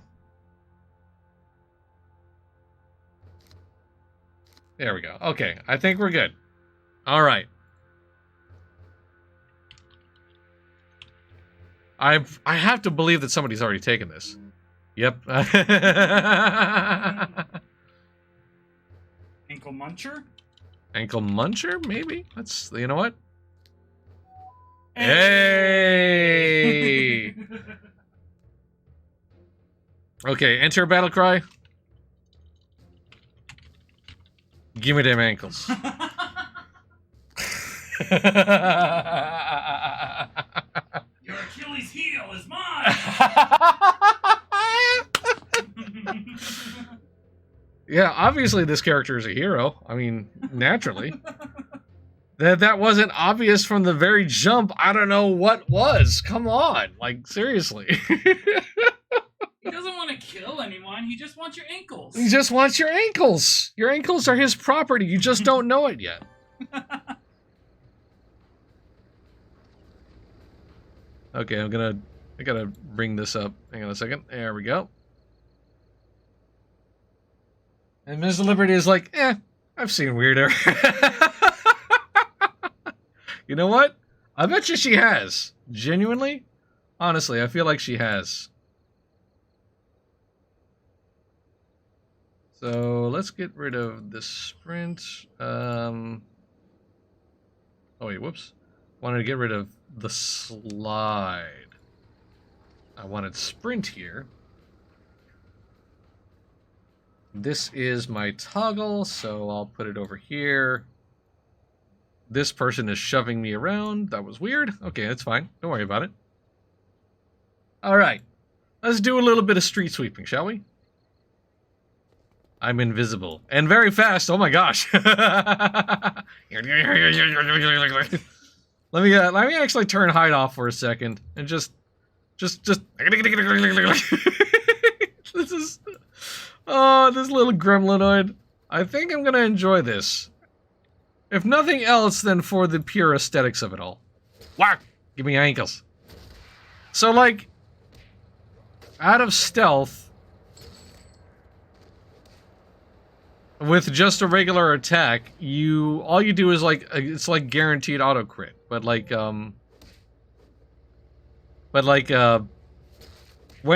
There we go. Okay, I think we're good. All right. I have to believe that somebody's already taken this. Yep. Anklemuncher? Anklemuncher, maybe? That's, you know what? Hey! Hey! Okay, enter battle cry. Give me them ankles. Your Achilles heel is mine! Yeah, obviously this character is a hero. I mean, naturally. That wasn't obvious from the very jump. I don't know what was. Come on. Like, seriously. He doesn't want to kill anyone. He just wants your ankles. He just wants your ankles. Your ankles are his property. You just don't know it yet. Okay, I gotta bring this up. Hang on a second. There we go. And Ms. Liberty is like, I've seen weirder. You know what? I bet you she has. Genuinely? Honestly, I feel like she has. So, let's get rid of the sprint. Oh wait, whoops. Wanted to get rid of the slide. I wanted sprint here. This is my toggle, so I'll put it over here. This person is shoving me around. That was weird. Okay, that's fine. Don't worry about it. Alright. Let's do a little bit of street sweeping, shall we? I'm invisible. And very fast. Oh my gosh. Let me actually turn hide off for a second. And just... This is... Oh, this little gremlinoid. I think I'm gonna enjoy this. If nothing else, then for the pure aesthetics of it all. Whack! Give me ankles. So, like, out of stealth, with just a regular attack, all you do is like, it's like guaranteed auto crit. But like, when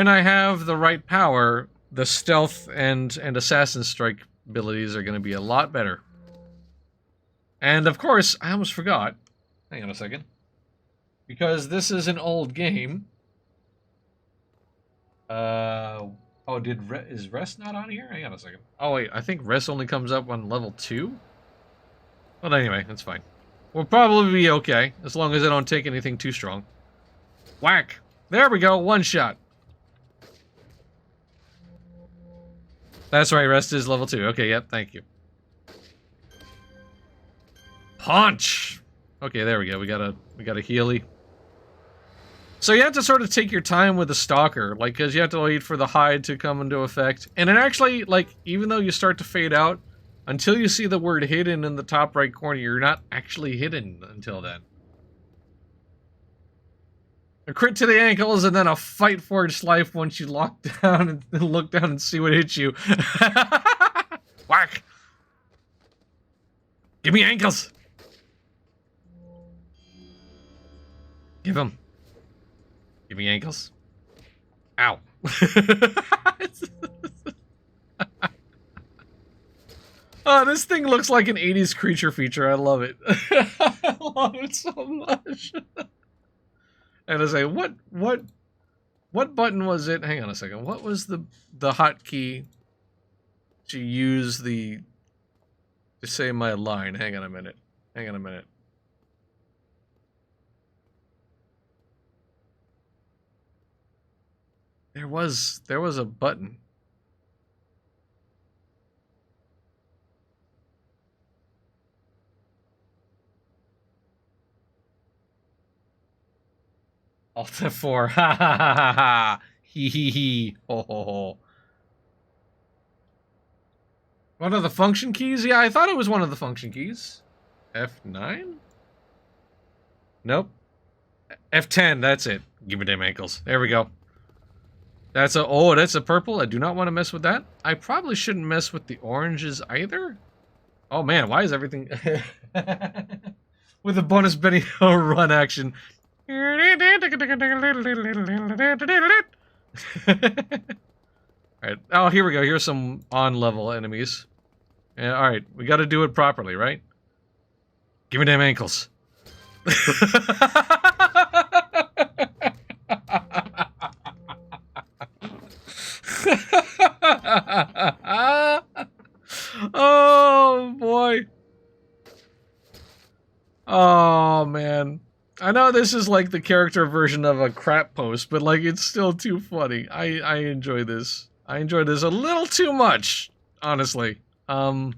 I have the right power, the stealth and assassin strike abilities are going to be a lot better. And of course, I almost forgot. Hang on a second. Because this is an old game. Oh, is rest not on here? Hang on a second. Oh wait, I think rest only comes up on level 2? But anyway, that's fine. We'll probably be okay, as long as I don't take anything too strong. Whack! There we go, one shot. That's right, rest is level 2. Okay, yep, thank you. Punch! Okay, there we go. We got a healy. So you have to sort of take your time with the stalker, like, because you have to wait for the hide to come into effect. And it actually, like, even though you start to fade out, until you see the word hidden in the top right corner, you're not actually hidden until then. A crit to the ankles, and then a fight for its life once you lock down and look down and see what hits you. Whack! Give me ankles! Give him. Give me ankles. Ow. Oh, this thing looks like an 80s creature feature. I love it. I love it so much. And I say, what button was it? Hang on a second. What was the hotkey to use to say my line? Hang on a minute. Hang on a minute. There was a button. Alt F4. Ha ha ha ha ha. Hee hee hee. Ho ho ho. One of the function keys? Yeah, I thought it was one of the function keys. F9? Nope. F10, that's it. Give me them ankles. There we go. That's a purple. I do not want to mess with that. I probably shouldn't mess with the oranges either. Oh man, why is everything with the bonus Benny run action? Alright. Oh, here we go. Here's some on-level enemies. Yeah, alright. We gotta do it properly, right? Give me them ankles. Oh, boy. Oh, man. I know this is like the character version of a crap post, but like it's still too funny. I enjoy this. I enjoy this a little too much, honestly. I'm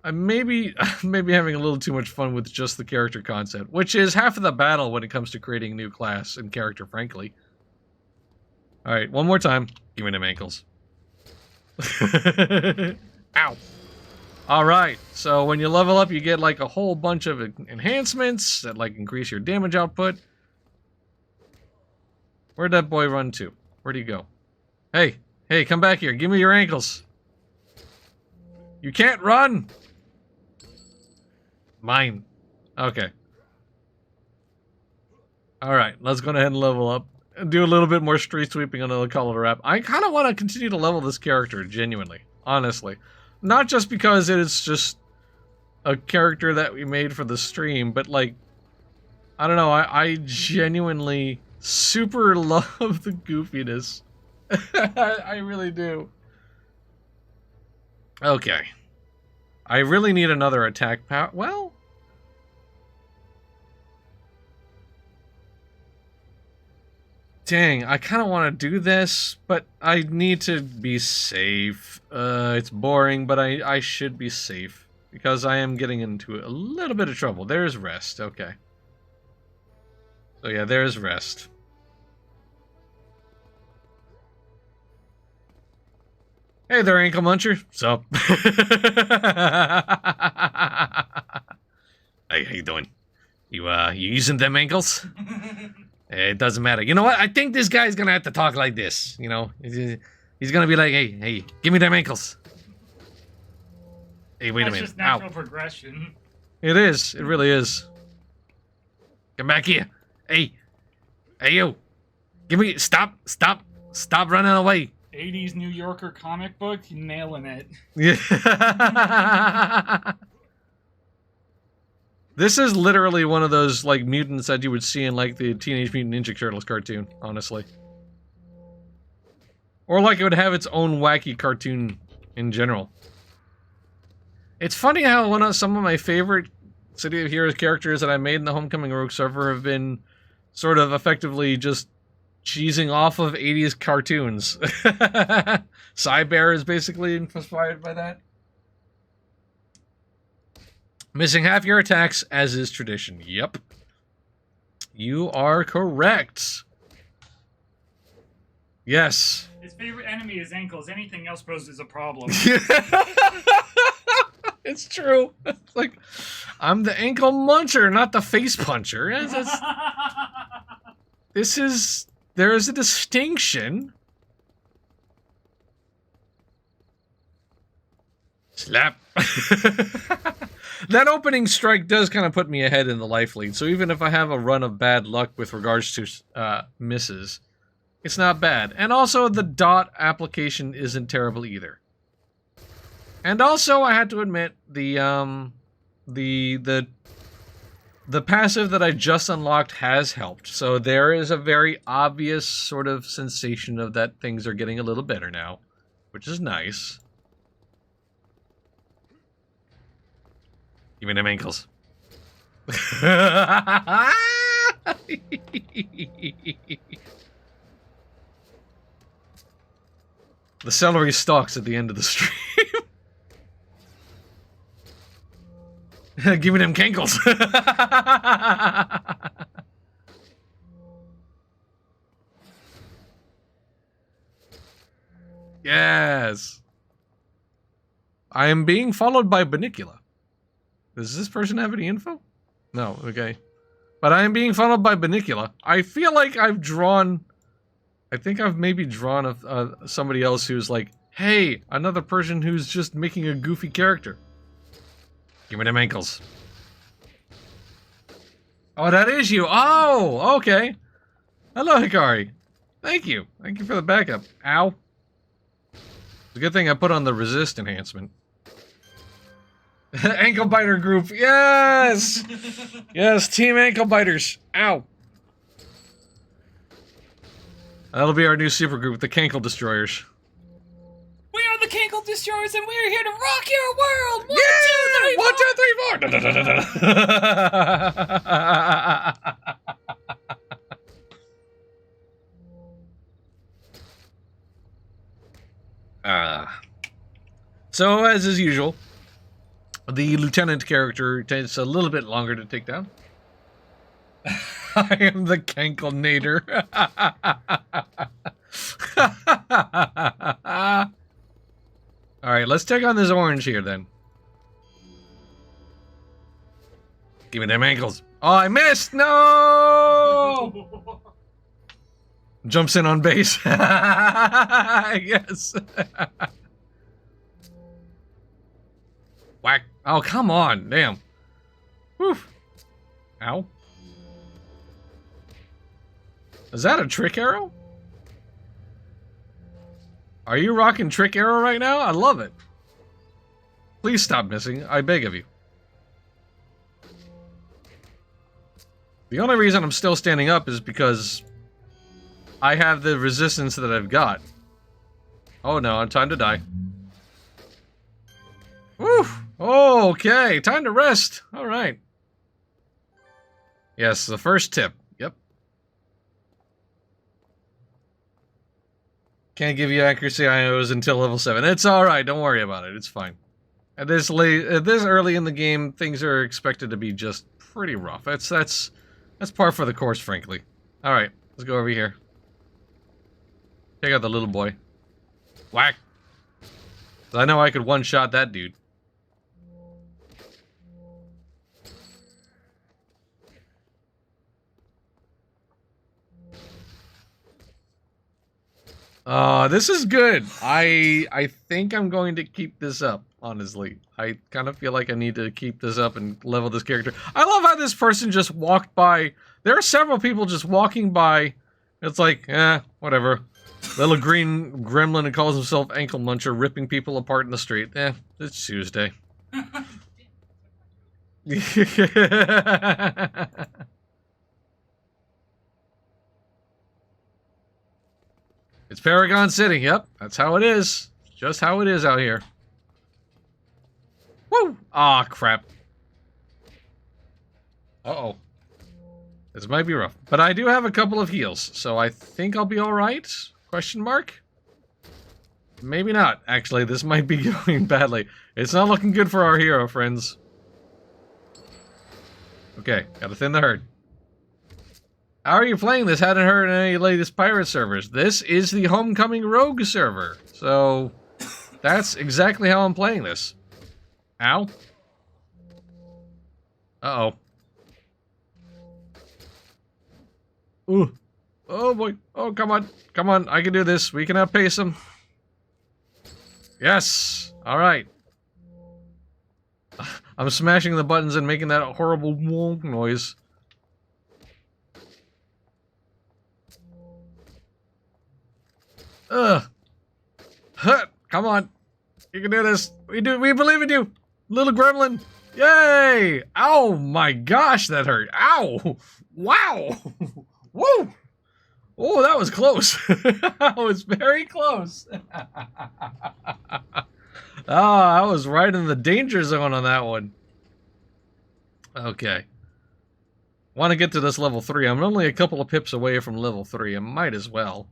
maybe having a little too much fun with just the character concept, which is half of the battle when it comes to creating a new class and character, frankly. Alright, one more time. Give me them ankles. Ow. Alright, so when you level up, you get like a whole bunch of enhancements that like increase your damage output. Where'd that boy run to? Where'd he go? Hey, hey, come back here. Give me your ankles. You can't run! Mine. Okay. Alright, let's go ahead and level up. And do a little bit more street sweeping on the color wrap. I kind of want to continue to level this character, genuinely. Honestly. Not just because it is just a character that we made for the stream, but like, I don't know, I genuinely super love the goofiness. I really do. Okay. I really need another attack power. Well, dang, I kind of want to do this, but I need to be safe. It's boring, but I should be safe. Because I am getting into a little bit of trouble. There's rest, okay. So yeah, there's rest. Hey there, Anklemuncher. Sup? Hey, how you doing? You using them ankles? It doesn't matter. You know what? I think this guy's gonna have to talk like this. You know, he's gonna be like, "Hey, give me them ankles." Hey, wait a minute. That's just natural progression. It is. It really is. Come back here. Hey, you. Give me. Stop running away. 80s New Yorker comic book, nailing it. Yeah. This is literally one of those, like, mutants that you would see in, like, the Teenage Mutant Ninja Turtles cartoon, honestly. Or, like, it would have its own wacky cartoon in general. It's funny how some of my favorite City of Heroes characters that I made in the Homecoming Rogue server have been sort of effectively just cheesing off of 80s cartoons. Cybear is basically inspired by that. Missing half your attacks, as is tradition. Yep. You are correct. Yes. His favorite enemy is ankles. Anything else poses a problem. It's true. It's like, I'm the ankle muncher, not the face puncher. There is a distinction. Slap. That opening strike does kind of put me ahead in the life lead, so even if I have a run of bad luck with regards to misses, it's not bad. And also, the dot application isn't terrible either. And also, I had to admit, the passive that I just unlocked has helped. So there is a very obvious sort of sensation of that things are getting a little better now, which is nice. Give me them ankles. The celery stalks at the end of the stream. Give me them cankles. Yes. I am being followed by Banicula. Does this person have any info? No, okay. But I am being followed by Banicula. I feel like I've drawn... I think I've maybe drawn somebody else who's like, hey, another person who's just making a goofy character. Give me them ankles. Oh, that is you. Oh, okay. Hello, Hikari. Thank you. Thank you for the backup. Ow. It's a good thing I put on the resist enhancement. Ankle biter group. Yes! Yes, team ankle biters. Ow. That'll be our new super group, the Cankle Destroyers. We are the Cankle Destroyers, and we are here to rock your world. Yeah! 1, 2, 3, 4. 1, 2, 3, 4. So, as is usual, the lieutenant character takes a little bit longer to take down. I am the Canklenator. Alright, let's take on this orange here then. Give me them ankles. Oh, I missed! No! Jumps in on base. Yes. Whack. Oh, come on. Damn. Whew. Ow. Is that a trick arrow? Are you rocking trick arrow right now? I love it. Please stop missing. I beg of you. The only reason I'm still standing up is because I have the resistance that I've got. Oh no, I'm time to die. Woo! Okay, time to rest. Alright. Yes, the first tip. Yep. Can't give you accuracy IOs until level 7. It's alright, don't worry about it. It's fine. At this early in the game, things are expected to be just pretty rough. That's par for the course, frankly. Alright, let's go over here. Take out the little boy. Whack! I know I could one-shot that dude. This is good. I think I'm going to keep this up, honestly. I kind of feel like I need to keep this up and level this character. I love how this person just walked by. There are several people just walking by. It's like, whatever. Little green gremlin who calls himself Anklemuncher ripping people apart in the street. It's Tuesday. It's Paragon City. Yep, that's how it is. Just how it is out here. Woo! Ah, crap. Uh-oh. This might be rough. But I do have a couple of heals, so I think I'll be alright? Question mark? Maybe not. Actually, this might be going badly. It's not looking good for our hero, friends. Okay, gotta thin the herd. How are you playing this? Hadn't heard any latest pirate servers. This is the Homecoming Rogue server. So, that's exactly how I'm playing this. Ow. Uh-oh. Ooh. Oh boy. Oh, come on. Come on. I can do this. We can outpace him. Yes. Alright. I'm smashing the buttons and making that horrible wonk noise. Huh. Come on. You can do this. We believe in you. Little gremlin. Yay! Ow, my gosh, that hurt. Ow! Wow! Woo! Oh, that was close. That was very close. I was right in the danger zone on that one. Okay. Want to get to this level 3. I'm only a couple of pips away from level 3. I might as well.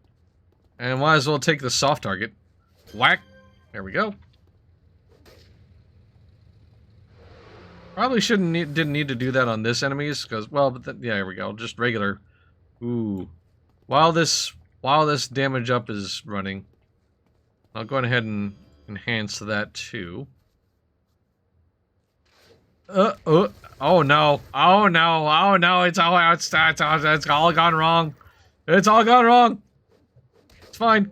And might as well take the soft target. Whack. There we go. Probably didn't need to do that on this enemies, because, well, but yeah, here we go. Just regular. Ooh. While this damage up is running, I'll go ahead and enhance that too. Oh no. Oh no. Oh no. It's all gone wrong. It's all gone wrong. It's fine.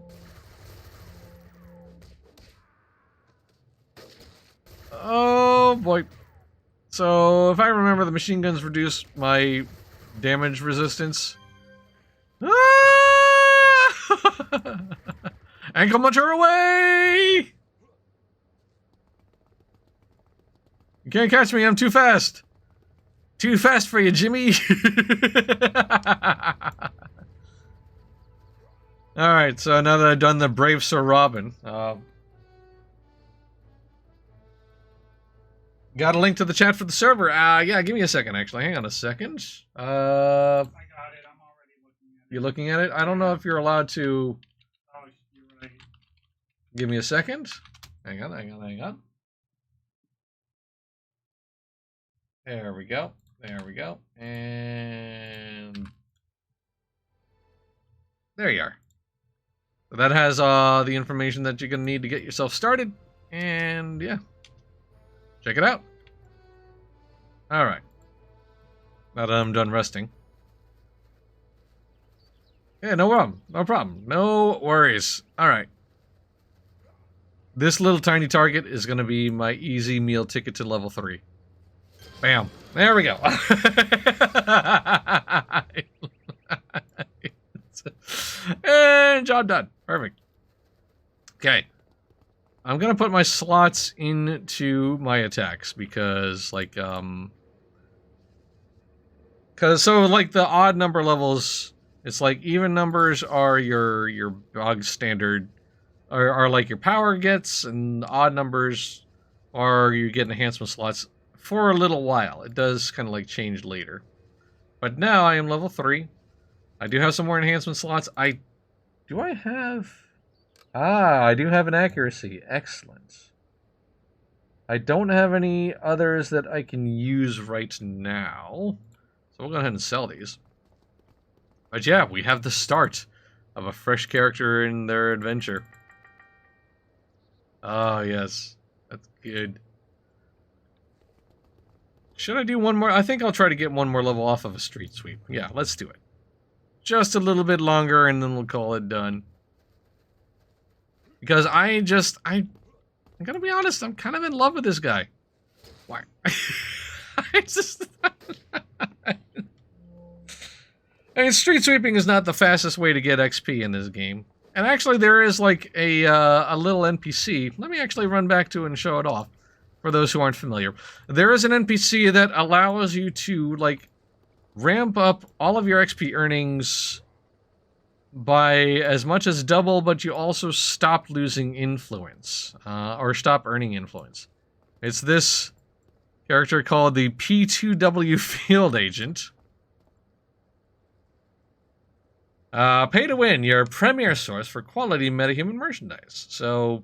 Oh boy. So, if I remember, the machine guns reduce my damage resistance. Ah! Anklemuncher away! You can't catch me, I'm too fast. Too fast for you, Jimmy. Alright, so now that I've done the Brave Sir Robin, got a link to the chat for the server. Yeah, give me a second, actually. Hang on a second. I got it. I'm already looking at it. You looking at it? I don't know if you're allowed to... Oh, you're right. Give me a second. Hang on. There we go. And... there you are. So that has the information that you're going to need to get yourself started. And, yeah. Check it out. Alright. Now that I'm done resting. Yeah, no problem. No worries. Alright. This little tiny target is going to be my easy meal ticket to level 3. Bam. There we go. And job done. Perfect. Okay. I'm going to put my slots into my attacks because, like, so, like, the odd number levels, it's like even numbers are your bog standard, are like your power gets, and odd numbers are you get enhancement slots for a little while. It does kind of, like, change later. But now I am level 3. I do have some more enhancement slots. Do I have... I do have an accuracy. Excellent. I don't have any others that I can use right now. So we'll go ahead and sell these. But yeah, we have the start of a fresh character in their adventure. Oh, yes. That's good. Should I do one more? I think I'll try to get one more level off of a street sweep. Yeah, let's do it. Just a little bit longer and then we'll call it done. Because I'm gonna be honest, I'm kind of in love with this guy. Why? I mean, street sweeping is not the fastest way to get XP in this game. And actually, there is like a little NPC. Let me actually run back to it and show it off for those who aren't familiar. There is an NPC that allows you to, like, ramp up all of your XP earnings by as much as double, but you also stop losing influence, or stop earning influence. It's this character called the P2W Field Agent. Pay to win, your premier source for quality metahuman merchandise. So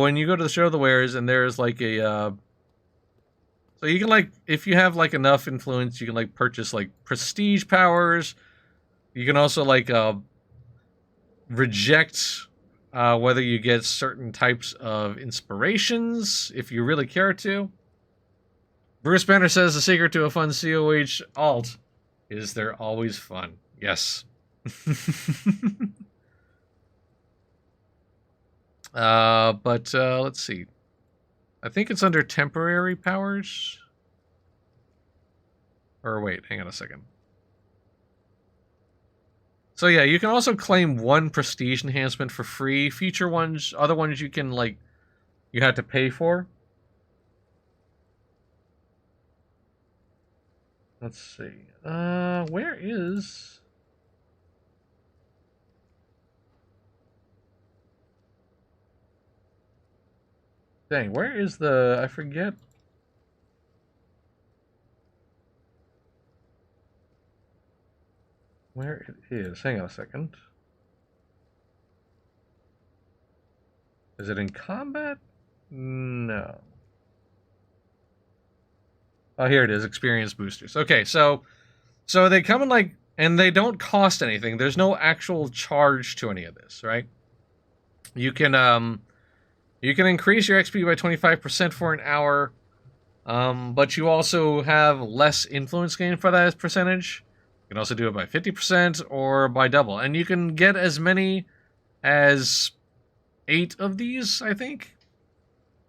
when you go to the Show of the Wares and there's like a, so you can, like, if you have, like, enough influence, you can, like, purchase, like, prestige powers. You can also, like, reject whether you get certain types of inspirations, if you really care to. Bruce Banner says the secret to a fun COH alt is they're always fun. Yes. But let's see. I think it's under temporary powers. Or wait, hang on a second. So yeah, you can also claim one prestige enhancement for free. Future ones, other ones you can, like, you have to pay for. Let's see. Where is... Dang, where is the... I forget. Where it is. Hang on a second. Is it in combat? No. Oh, here it is. Experience boosters. Okay, so they come in, like, and they don't cost anything. There's no actual charge to any of this, right? You can increase your XP by 25% for an hour, but you also have less influence gain for that percentage. You can also do it by 50% or by double. And you can get as many as 8 of these, I think.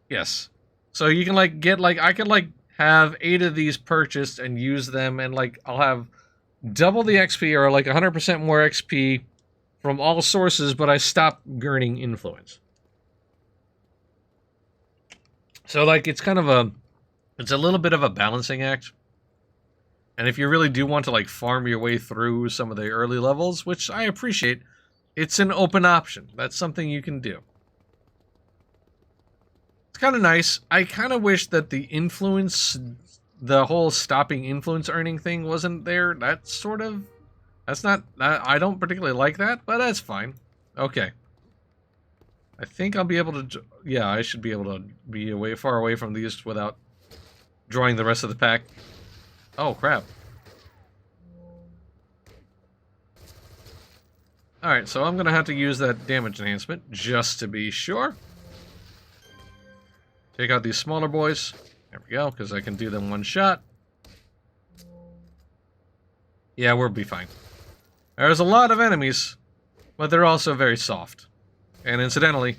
Yes. So you can, like, get, like, I could, like, have 8 of these purchased and use them, and like I'll have double the XP or like 100% more XP from all sources, but I stop earning influence. So like it's kind of it's a little bit of a balancing act. And if you really do want to like farm your way through some of the early levels, which I appreciate, it's an open option. That's something you can do. It's kind of nice. I kind of wish that the influence, the whole stopping influence earning thing wasn't there. That's not, I don't particularly like that, but that's fine. Okay. I think I'll be able to, yeah, I should be able to be far away from these without drawing the rest of the pack. Oh, crap. Alright, so I'm going to have to use that damage enhancement just to be sure. Take out these smaller boys. There we go, because I can do them one shot. Yeah, we'll be fine. There's a lot of enemies, but they're also very soft. And incidentally,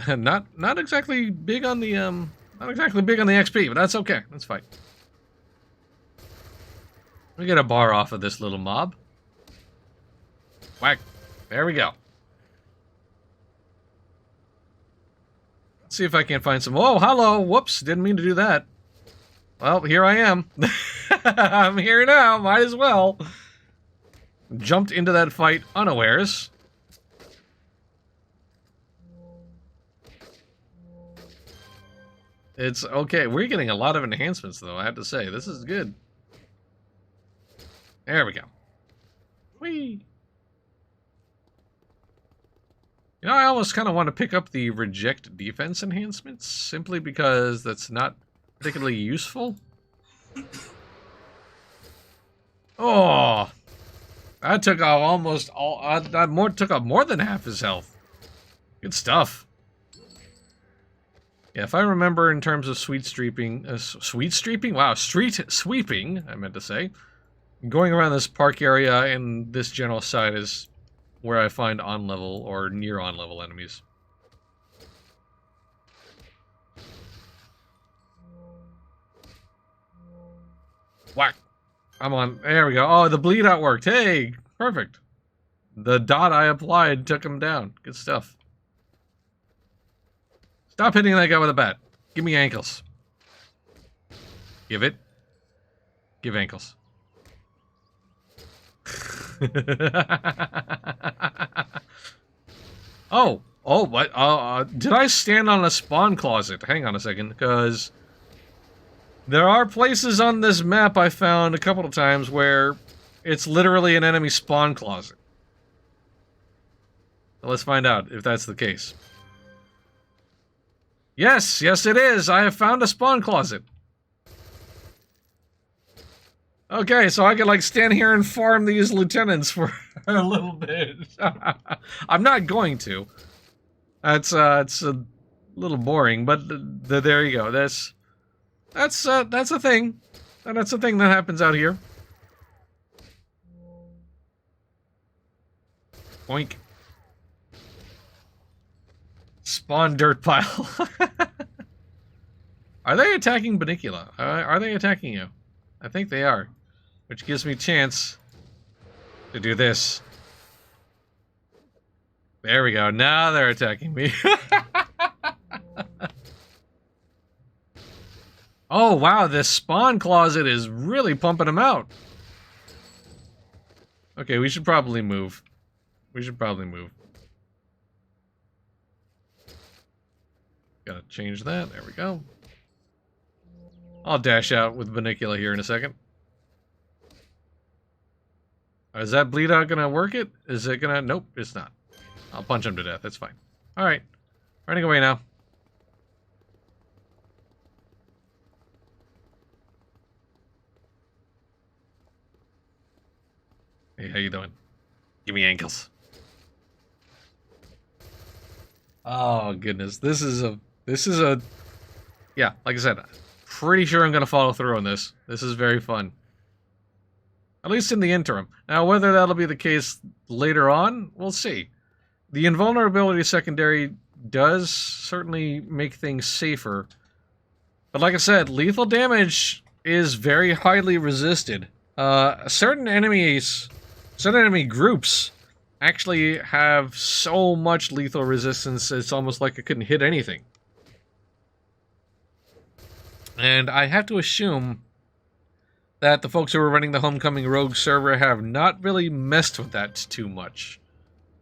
not exactly big on the XP, but that's okay. That's fine. We get a bar off of this little mob. Whack. There we go. Let's see if I can find some... Oh, hello! Whoops, didn't mean to do that. Well, here I am. I'm here now, might as well. Jumped into that fight unawares. It's okay. We're getting a lot of enhancements, though, I have to say. This is good. There we go. Whee! You know, I almost kind of want to pick up the reject defense enhancements, simply because that's not particularly useful. Oh! That took off almost all... that took off more than half his health. Good stuff. Yeah, if I remember in terms of sweet streeping... sweet streeping? Wow, street sweeping, I meant to say. Going around this park area and this general side is where I find on-level or near on-level enemies. Whack! I'm on. There we go. Oh, the bleed out worked. Hey, perfect. The dot I applied took him down. Good stuff. Stop hitting that guy with a bat. Give me ankles. Give it. Give ankles. Oh, what? Did I stand on a spawn closet? Hang on a second, because there are places on this map I found a couple of times where it's literally an enemy spawn closet. So let's find out if that's the case. Yes, it is. I have found a spawn closet. Okay, so I could, like, stand here and farm these lieutenants for a little bit. I'm not going to. It's a little boring, but there you go. That's a thing. And that's a thing that happens out here. Boink. Spawn dirt pile. Are they attacking Banicula? Are they attacking you? I think they are. Which gives me a chance to do this. There we go. Now they're attacking me. Oh, wow. This spawn closet is really pumping them out. Okay, we should probably move. Gotta change that. There we go. I'll dash out with Banicula here in a second. Is that bleed out gonna work it? Is it gonna... Nope, it's not. I'll punch him to death. That's fine. Alright. Running away now. Hey, how you doing? Give me ankles. Oh, goodness. This is a... Yeah, like I said, pretty sure I'm gonna follow through on this. This is very fun. At least in the interim. Now, whether that'll be the case later on, we'll see. The invulnerability secondary does certainly make things safer But like I said, lethal damage is very highly resisted. Certain enemy groups actually have so much lethal resistance, it's almost like it couldn't hit anything. And I have to assume that the folks who are running the Homecoming Rogue server have not really messed with that too much.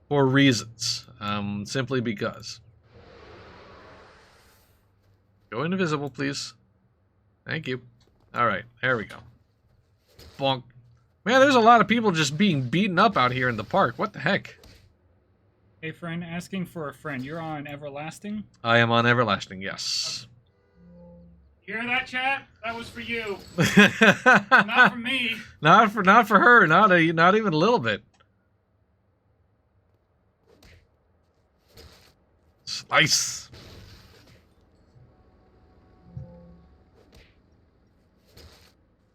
For reasons. Simply because. Go invisible, please. Thank you. Alright, there we go. Bonk. Man, there's a lot of people just being beaten up out here in the park. What the heck? Hey, friend, asking for a friend. You're on Everlasting? I am on Everlasting, yes. Hear that, chat? That was for you. Not Not for me. Not for her, not even a little bit. Slice.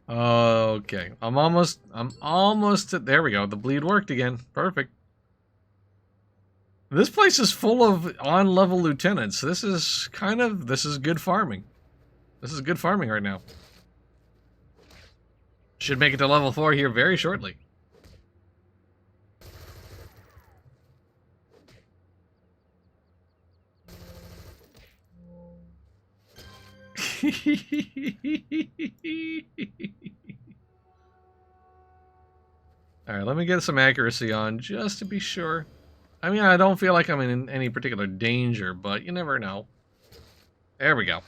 Okay, I'm almost there we go. The bleed worked again. Perfect. This place is full of on-level lieutenants. This is good farming. This is good farming right now. Should make it to level 4 here very shortly. Alright, let me get some accuracy on just to be sure. I mean, I don't feel like I'm in any particular danger, but you never know. There we go.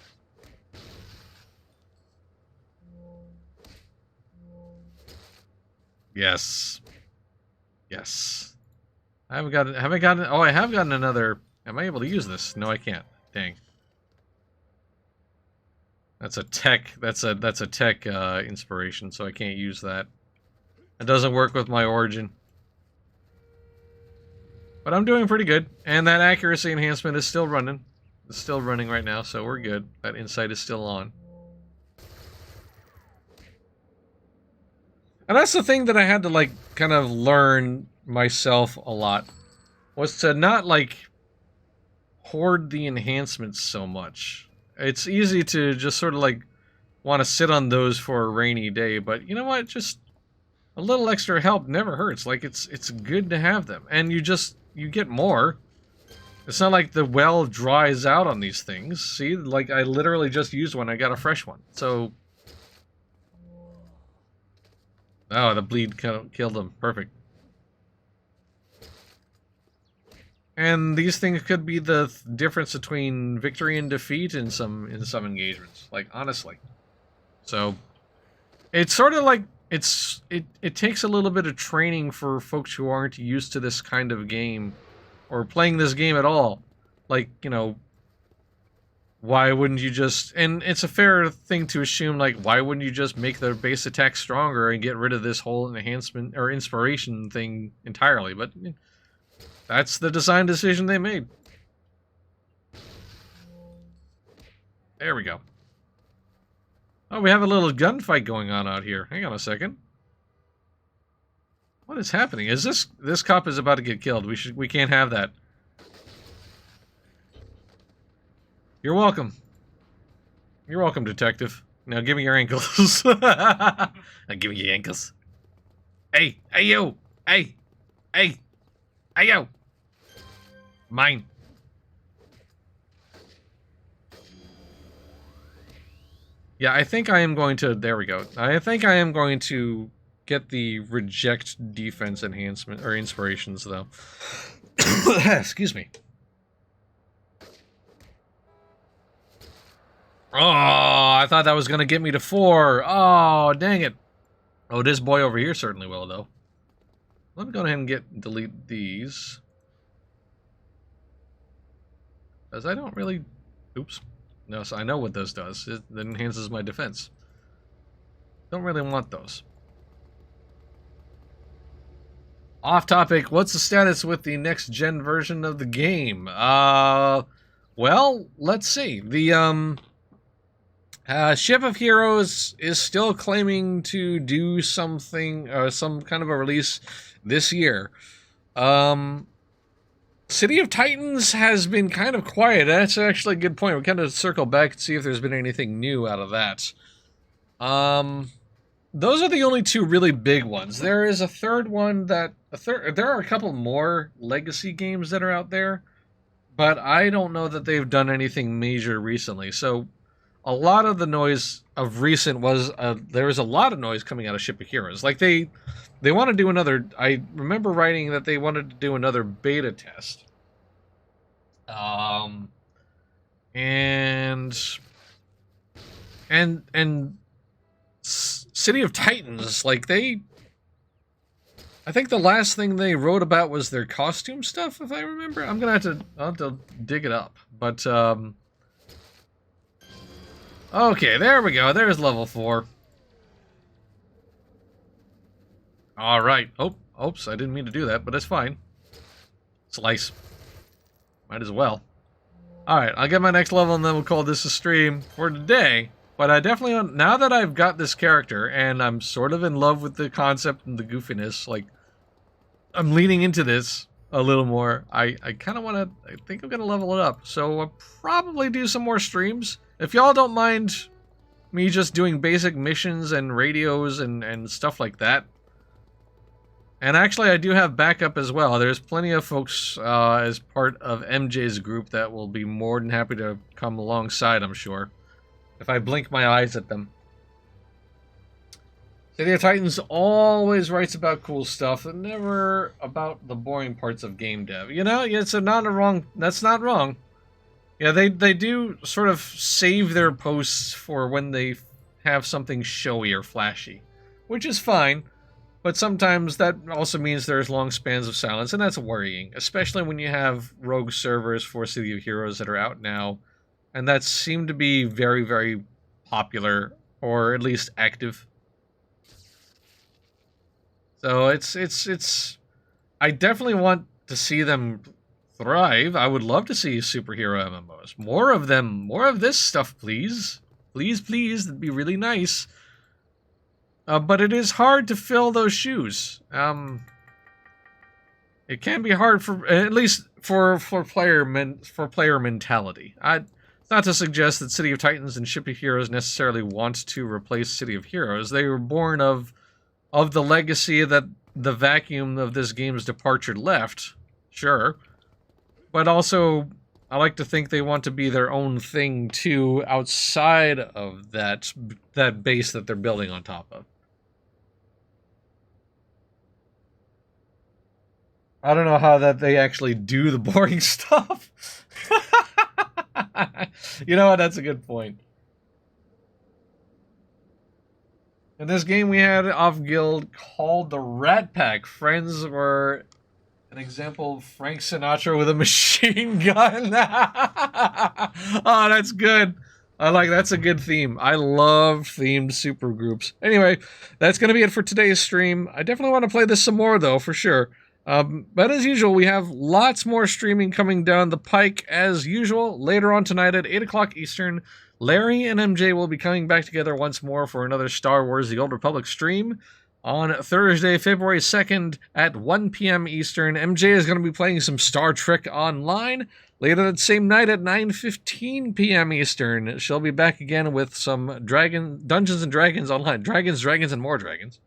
Yes. Yes. I haven't gotten, oh, I have gotten another, am I able to use this? No, I can't. Dang. That's a tech inspiration, so I can't use that. It doesn't work with my origin. But I'm doing pretty good, and that accuracy enhancement is still running. It's still running right now, so we're good. That insight is still on. And that's the thing that I had to, like, kind of learn myself a lot. Was to not, like, hoard the enhancements so much. It's easy to just sort of, like, want to sit on those for a rainy day, but you know what? Just a little extra help never hurts. Like, it's good to have them. And you get more. It's not like the well dries out on these things. See, like, I literally just used one. I got a fresh one. So... oh, the bleed killed him. Perfect. And these things could be the difference between victory and defeat in some engagements. Like, honestly. So, it's sort of like... It takes a little bit of training for folks who aren't used to this kind of game. Or playing this game at all. Like, you know... why wouldn't you just... and it's a fair thing to assume, like, why wouldn't you just make their base attack stronger and get rid of this whole enhancement or inspiration thing entirely? But that's the design decision they made. There we go. Oh, we have a little gunfight going on out here. Hang on a second. What is happening? Is this cop is about to get killed. We can't have that. You're welcome. You're welcome, detective. Now give me your ankles. Now give me your ankles. Hey, hey you! Hey! Hey! Hey you! Mine. Yeah, I think I am going to... there we go. I think I am going to get the reject defense enhancement, or inspirations, though. Excuse me. Oh, I thought that was going to get me to 4. Oh, dang it. Oh, this boy over here certainly will, though. Let me go ahead and delete these. Because I don't really... oops. No, so I know what this does. It enhances my defense. Don't really want those. Off topic, what's the status with the next-gen version of the game? Well, let's see. The, Ship of Heroes is still claiming to do something, some kind of a release this year. City of Titans has been kind of quiet. That's actually a good point. We kind of circle back and see if there's been anything new out of that. Those are the only two really big ones. There is a third one that there are a couple more legacy games that are out there, but I don't know that they've done anything major recently. So a lot of the noise of recent was there was a lot of noise coming out of Ship of Heroes. Like they want to do another. I remember writing that they wanted to do another beta test. And City of Titans, like I think the last thing they wrote about was their costume stuff, if I remember. I'll have to dig it up. But okay, there we go. There's level 4. All right. Oh, oops, I didn't mean to do that, but it's fine. Slice. Might as well. All right, I'll get my next level, and then we'll call this a stream for today. But I definitely, now that I've got this character, and I'm sort of in love with the concept and the goofiness, like, I'm leaning into this a little more. I kind of want to, I think I'm going to level it up. So I'll probably do some more streams. If y'all don't mind me just doing basic missions and radios and stuff like that. And actually, I do have backup as well. There's plenty of folks as part of MJ's group that will be more than happy to come alongside, I'm sure, if I blink my eyes at them. City of Titans always writes about cool stuff and never about the boring parts of game dev. You know, that's not wrong. Yeah, they do sort of save their posts for when they have something showy or flashy, which is fine. But sometimes that also means there's long spans of silence, and that's worrying, especially when you have rogue servers for City of Heroes that are out now, and that seem to be very, very popular, or at least active. So it's I definitely want to see them thrive. I would love to see superhero MMOs. More of them, more of this stuff, please. Please, please, that'd be really nice. But it is hard to fill those shoes. It can be hard for, at least for player mentality. It's not to suggest that City of Titans and Ship of Heroes necessarily want to replace City of Heroes. They were born of the legacy that the vacuum of this game's departure left, sure. But also, I like to think they want to be their own thing too, outside of that base that they're building on top of. I don't know how that they actually do the boring stuff. You know what? That's a good point. In this game, we had off guild called the Rat Pack. Friends were an example of Frank Sinatra with a machine gun. Oh, that's good. That's a good theme. I love themed supergroups. Anyway, that's going to be it for today's stream. I definitely want to play this some more, though, for sure. But as usual, we have lots more streaming coming down the pike as usual. Later on tonight at 8 o'clock Eastern, Larry and MJ will be coming back together once more for another Star Wars The Old Republic stream. On Thursday, February 2nd at 1 p.m. Eastern, MJ is going to be playing some Star Trek Online. Later that same night at 9:15 p.m. Eastern, she'll be back again with some Dungeons & Dragons Online. Dragons, and more dragons.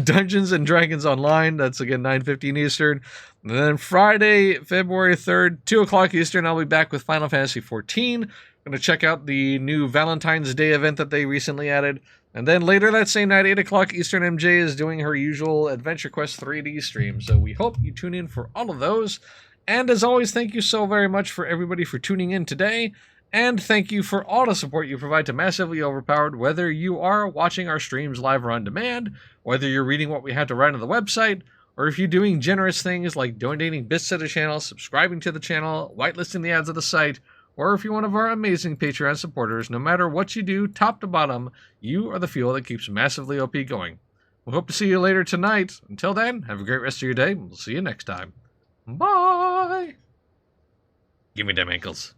Dungeons & Dragons Online, that's again 9:15 Eastern. And then Friday, February 3rd, 2 o'clock Eastern, I'll be back with Final Fantasy XIV. I'm going to check out the new Valentine's Day event that they recently added. And then later that same night, 8 o'clock Eastern, MJ is doing her usual Adventure Quest 3D stream. So we hope you tune in for all of those. And as always, thank you so very much for everybody for tuning in today. And thank you for all the support you provide to Massively Overpowered, whether you are watching our streams live or on demand, whether you're reading what we have to write on the website, or if you're doing generous things like donating bits to the channel, subscribing to the channel, whitelisting the ads of the site, or if you're one of our amazing Patreon supporters. No matter what you do, top to bottom, you are the fuel that keeps Massively OP going. We hope to see you later tonight. Until then, have a great rest of your day. We'll see you next time. Bye! Give me them ankles.